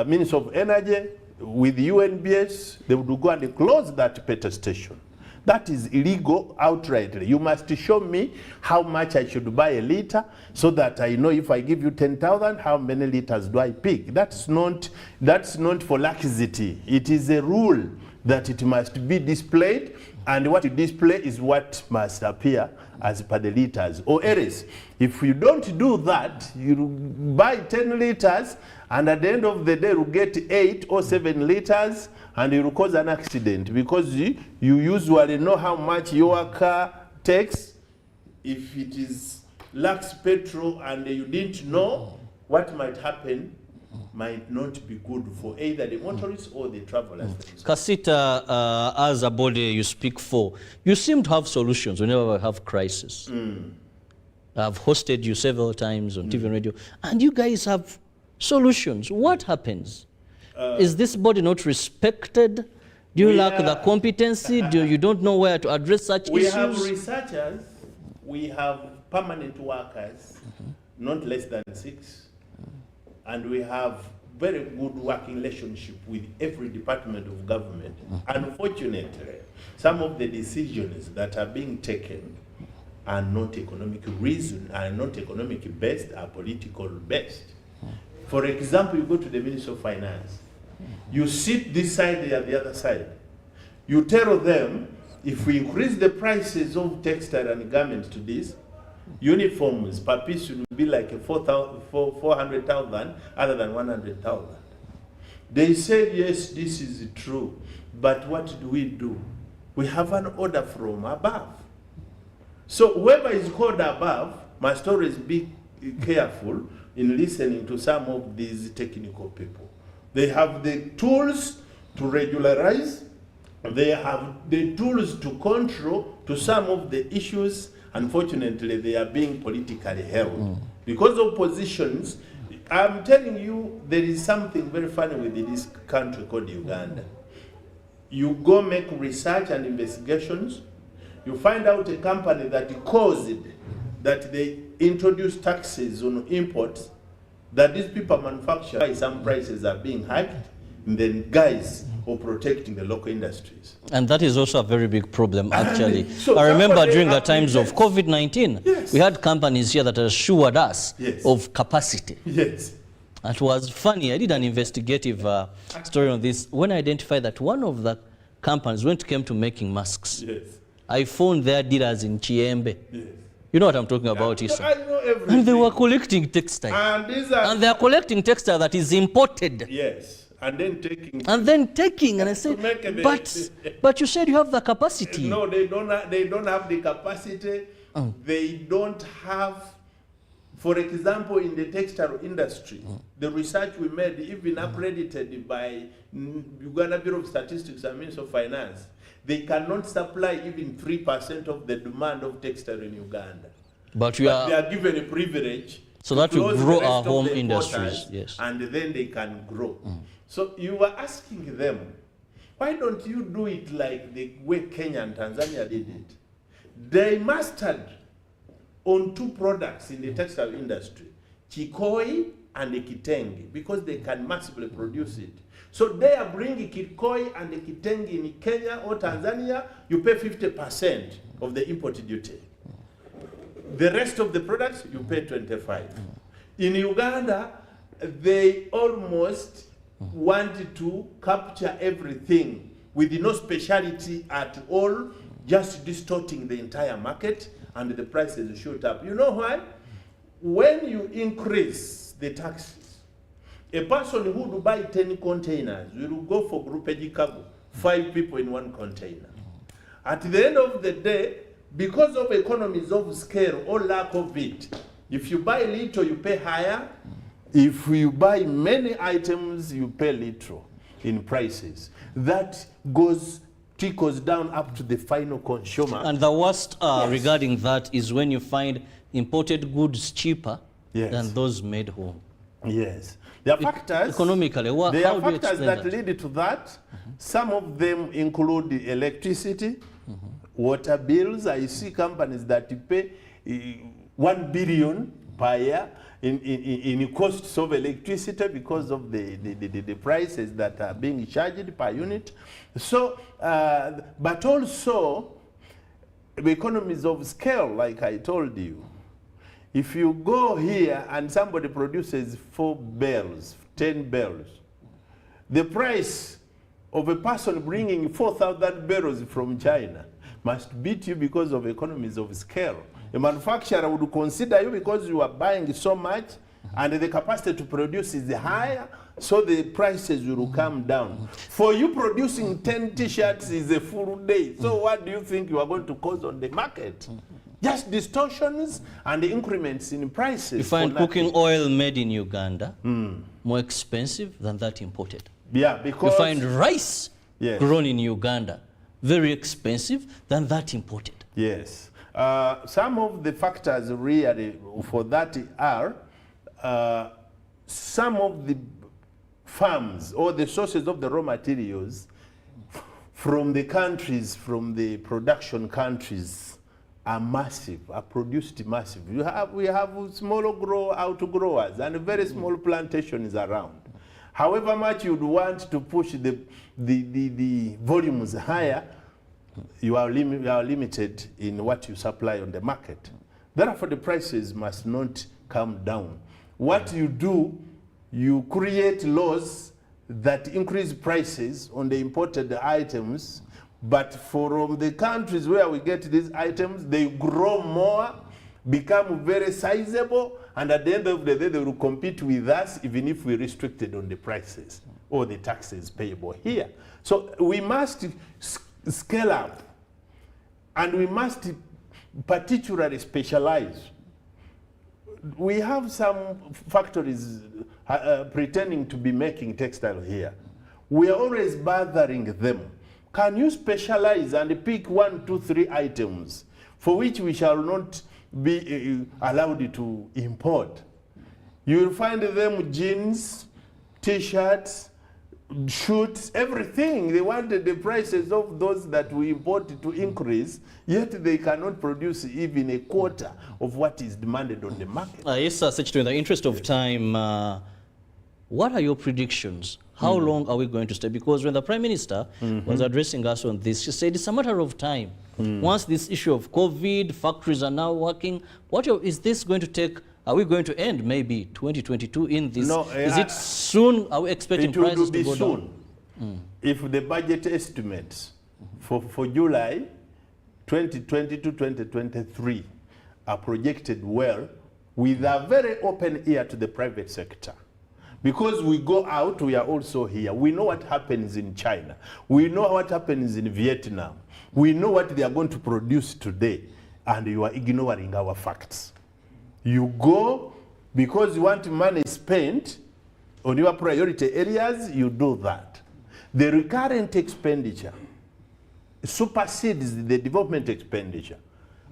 Minister of Energy, with UNBS, they would go and close that petrol station. That is illegal outrightly. You must show me how much I should buy a liter, so that I know if I give you 10,000, how many liters do I pick. That's not for laxity. It is a rule that it must be displayed, and what you display is what must appear as per the liters. Or else, if you don't do that, you buy 10 liters, and at the end of the day you get 8 or 7 liters, and you will cause an accident, because you usually know how much your car takes. If it is lacks petrol and you didn't know, what might happen might not be good for either the motorists or the travelers. Casita, as a body you speak for, you seem to have solutions whenever we have crisis. I've hosted you several times on TV and radio, and you guys have solutions. What happens? Is this body not respected? Do you lack the competency? Do you don't know where to address such issues? We have researchers, we have permanent workers, not less than 6. And we have very good working relationship with every department of government. Unfortunately, some of the decisions that are being taken are not economic reason, are not economic based, are political based. For example, you go to the Ministry of Finance. You sit this side, they are the other side. You tell them, if we increase the prices of textile and garments to this, uniforms per piece should be like 400,000 other than 100,000. They said, yes, this is true, but what do? We have an order from above. So whoever is called above must always be careful in listening to some of these technical people. They have the tools to regularize, they have the tools to control to some of the issues. Unfortunately, they are being politically held. Because of positions, I'm telling you, there is something very funny with this country called Uganda. You go make research and investigations, you find out a company that caused that they introduce taxes on imports, that these people manufacture, why some prices are being hiked, the guise of protecting the local industries. And that is also a very big problem, actually. So I remember somebody during the had times of COVID-19, Yes. we had companies here that assured us Yes. of capacity. Yes. It was funny. I did an investigative story on this. When I identified that one of the companies, when it came to making masks, Yes. I found their dealers in Chiembe. Yes. You know what I'm talking about, Issa? I know everything. And they were collecting textile. And they are collecting textile that is imported. Yes. And then taking. And I said, but you said you have the capacity. No, they don't have the capacity. They don't have, for example, in the textile industry, the research we made, even accredited by Uganda Bureau of Statistics and Ministry of Finance, they cannot supply even 3% of the demand of textile in Uganda. But they are given a privilege so that we close grow the rest our of home the industries. quotas, Yes. and then they can grow. So you were asking them, why don't you do it like the way Kenya and Tanzania did it? They mastered on 2 products in the textile industry, Chikoi and the Kitenge, because they can massively produce it. So they are bringing Kikoi and the Kitenge in Kenya or Tanzania, you pay 50% of the import duty. The rest of the products, you pay 25%. In Uganda, they almost wanted to capture everything with no speciality at all, just distorting the entire market, and the prices shoot up. You know why? When you increase the taxes, a person who would buy 10 containers will go for groupage cargo, 5 people in 1 container. At the end of the day, because of economies of scale or lack of it, if you buy little, you pay higher. If you buy many items, you pay little in prices. That trickles down up to the final consumer. And the worst regarding that is when you find imported goods cheaper than those made home. Yes. There are factors. Economically, there how are do you factors explain that that? lead to that. Some of them include the electricity, water bills. I see companies that pay 1 billion per year in costs of electricity because of the prices that are being charged per unit. So, but also the economies of scale, like I told you. If you go here and somebody produces 4 bales, 10 bales, the price of a person bringing 4,000 barrels from China must beat you because of economies of scale. A manufacturer would consider you because you are buying so much and the capacity to produce is higher, so the prices will come down. For you, producing 10 t-shirts is a full day. So what do you think you are going to cause on the market? Just distortions and increments in prices. You find cooking oil made in Uganda more expensive than that imported. Yeah, because you find rice grown in Uganda very expensive than that imported. Yes. Some of the factors really for that are some of the farms or the sources of the raw materials from the countries, from the production countries, are massive, are produced massive. We have small outgrowers and very small plantations around. However much you'd want to push the volumes higher, you are limited in what you supply on the market. Therefore, the prices must not come down. What you do, you create laws that increase prices on the imported items, but from the countries where we get these items, they grow more, become very sizable, and at the end of the day, they will compete with us even if we restricted on the prices or the taxes payable here. So we must scale up, and we must particularly specialize. We have some factories pretending to be making textile here. We are always bothering them. Can you specialize and pick 1, 2, 3 items for which we shall not be allowed to import? You will find them jeans, t-shirts, shoots, everything. They wanted the prices of those that we import to increase, yet they cannot produce even a quarter of what is demanded on the market. Yes, sir, in the interest of time, What are your predictions? How long are we going to stay? Because when the Prime Minister was addressing us on this, she said it's a matter of time. Once this issue of COVID, factories are now working, is this going to take? Are we going to end maybe 2022 in this? No, is it soon? Are we expecting prices to go soon. down? If the budget estimates for July 2020 to 2023 are projected well, with a very open ear to the private sector. Because we go out, we are also here. We know what happens in China. We know what happens in Vietnam. We know what they are going to produce today, and you are ignoring our facts. You go because you want money spent on your priority areas, you do that. The recurrent expenditure supersedes the development expenditure.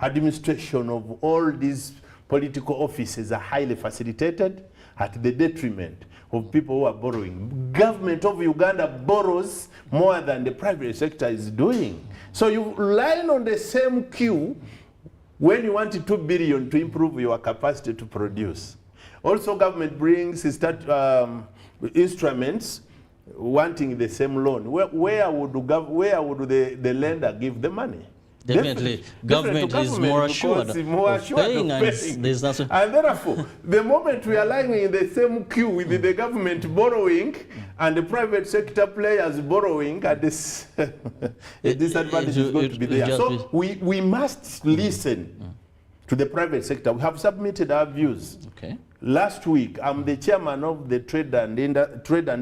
Administration of all these political offices are highly facilitated at the detriment of people who are borrowing. Government of Uganda borrows more than the private sector is doing. So you line on the same queue when you want 2 billion to improve your capacity to produce. Also, government brings instruments wanting the same loan. Where would the lender give the money? Definitely. Government is more assured of paying, and there's nothing. And therefore, the moment we are lying in the same queue with the government borrowing and the private sector players borrowing, at this disadvantage is going to be there. So we must listen to the private sector. We have submitted our views. Okay. Last week, I'm the chairman of the Trade and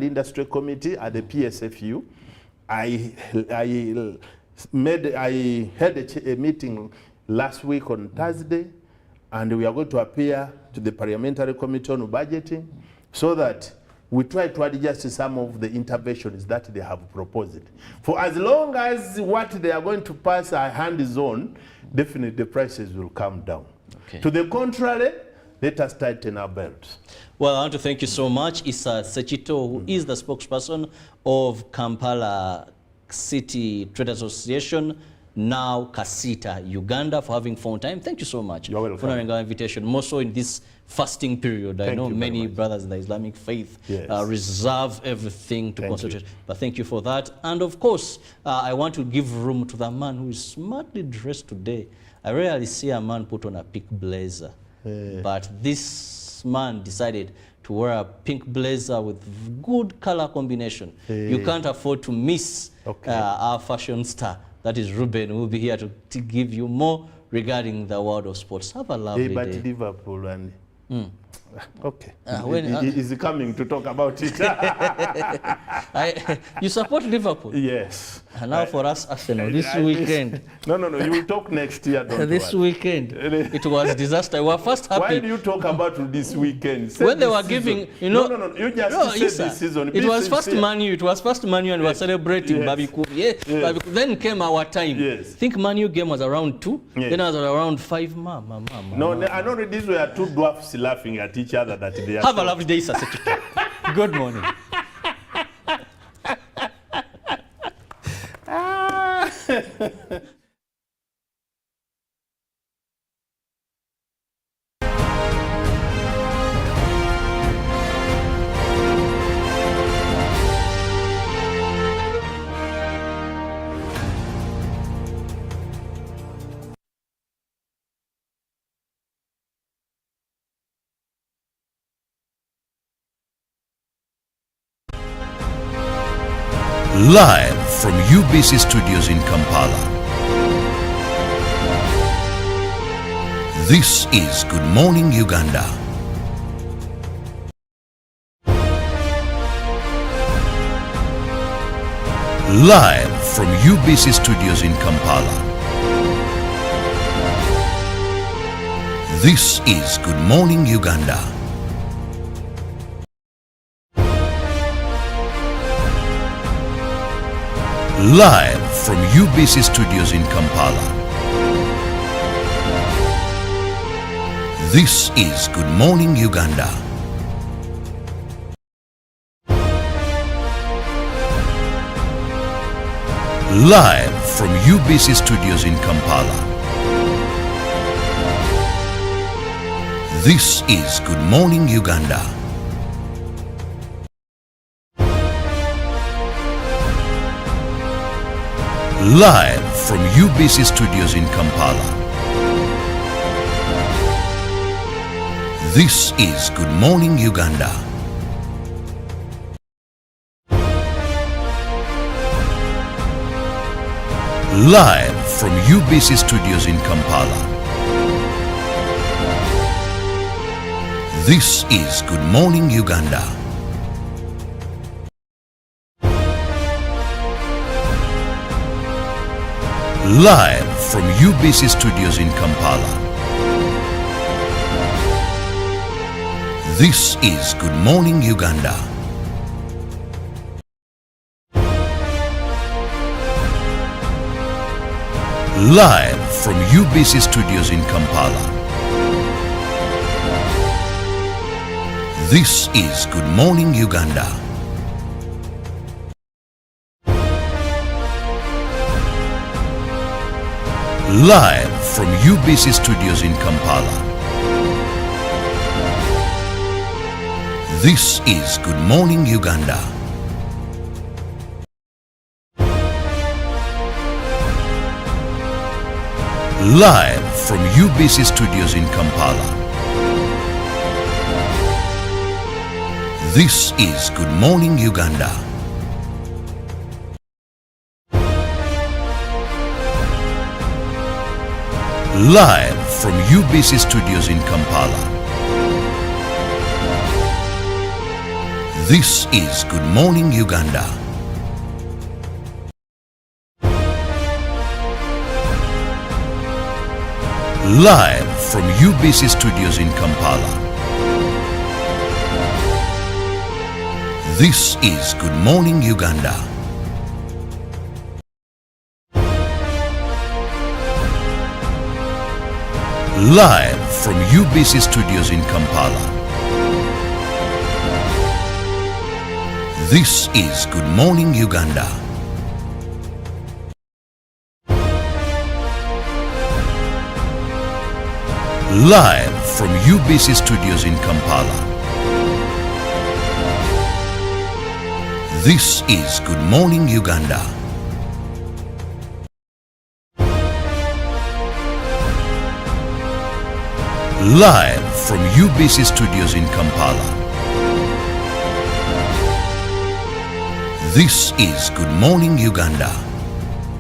Industry Committee at the PSFU. I had a meeting last week on Thursday, and we are going to appear to the Parliamentary Committee on Budgeting so that we try to adjust some of the interventions that they have proposed. For as long as what they are going to pass our hand is on, definitely the prices will come down. Okay. To the contrary, let us tighten our belts. Well, I want to thank you so much, Issa Sechito, who is the spokesperson of Kampala City Trade Association, now Casita, Uganda, for having found time. Thank you so much for honoring our invitation, more so in this fasting period. I know many brothers in the Islamic faith reserve everything to concentrate. But thank you for that. And of course, I want to give room to the man who is smartly dressed today. I rarely see a man put on a pink blazer. But this man decided to wear a pink blazer with good color combination. You can't afford to miss our fashion star. That is Ruben, who will be here to give you more regarding the world of sports. Have a lovely day. But Liverpool and... Okay. Is he coming to talk about it? You support Liverpool? Yes. And now for us, Arsenal, this weekend. No, you will talk next year. This weekend, it was a disaster. We were first happy. Why do you talk about this weekend? When they were giving, you know. No, you just said this season. It was first Manu. It was first Manu, and we were celebrating Babiku. Babiku. Then came our time. I think Manu game was around 2. Then I was around 5. No, I know these were two dwarfs laughing at each other that they are. Have a lovely day, Sir. Good morning. Live from UBC Studios in Kampala. This is Good Morning Uganda. Live from UBC Studios in Kampala. This is Good Morning Uganda. Live from UBC Studios in Kampala. This is Good Morning Uganda. Live from UBC Studios in Kampala. This is Good Morning Uganda. Live from UBC Studios in Kampala. This is Good Morning Uganda. Live from UBC Studios in Kampala. This is Good Morning Uganda. Live from UBC Studios in Kampala. This is Good Morning Uganda. Live from UBC Studios in Kampala. This is Good Morning Uganda. Live from UBC Studios in Kampala. This is Good Morning Uganda. Live from UBC Studios in Kampala. This is Good Morning Uganda. Live from UBC Studios in Kampala. This is Good Morning Uganda. Live from UBC Studios in Kampala. This is Good Morning Uganda. Live from UBC Studios in Kampala. This is Good Morning Uganda. Live from UBC Studios in Kampala. This is Good Morning Uganda. Live from UBC Studios in Kampala. This is Good Morning Uganda.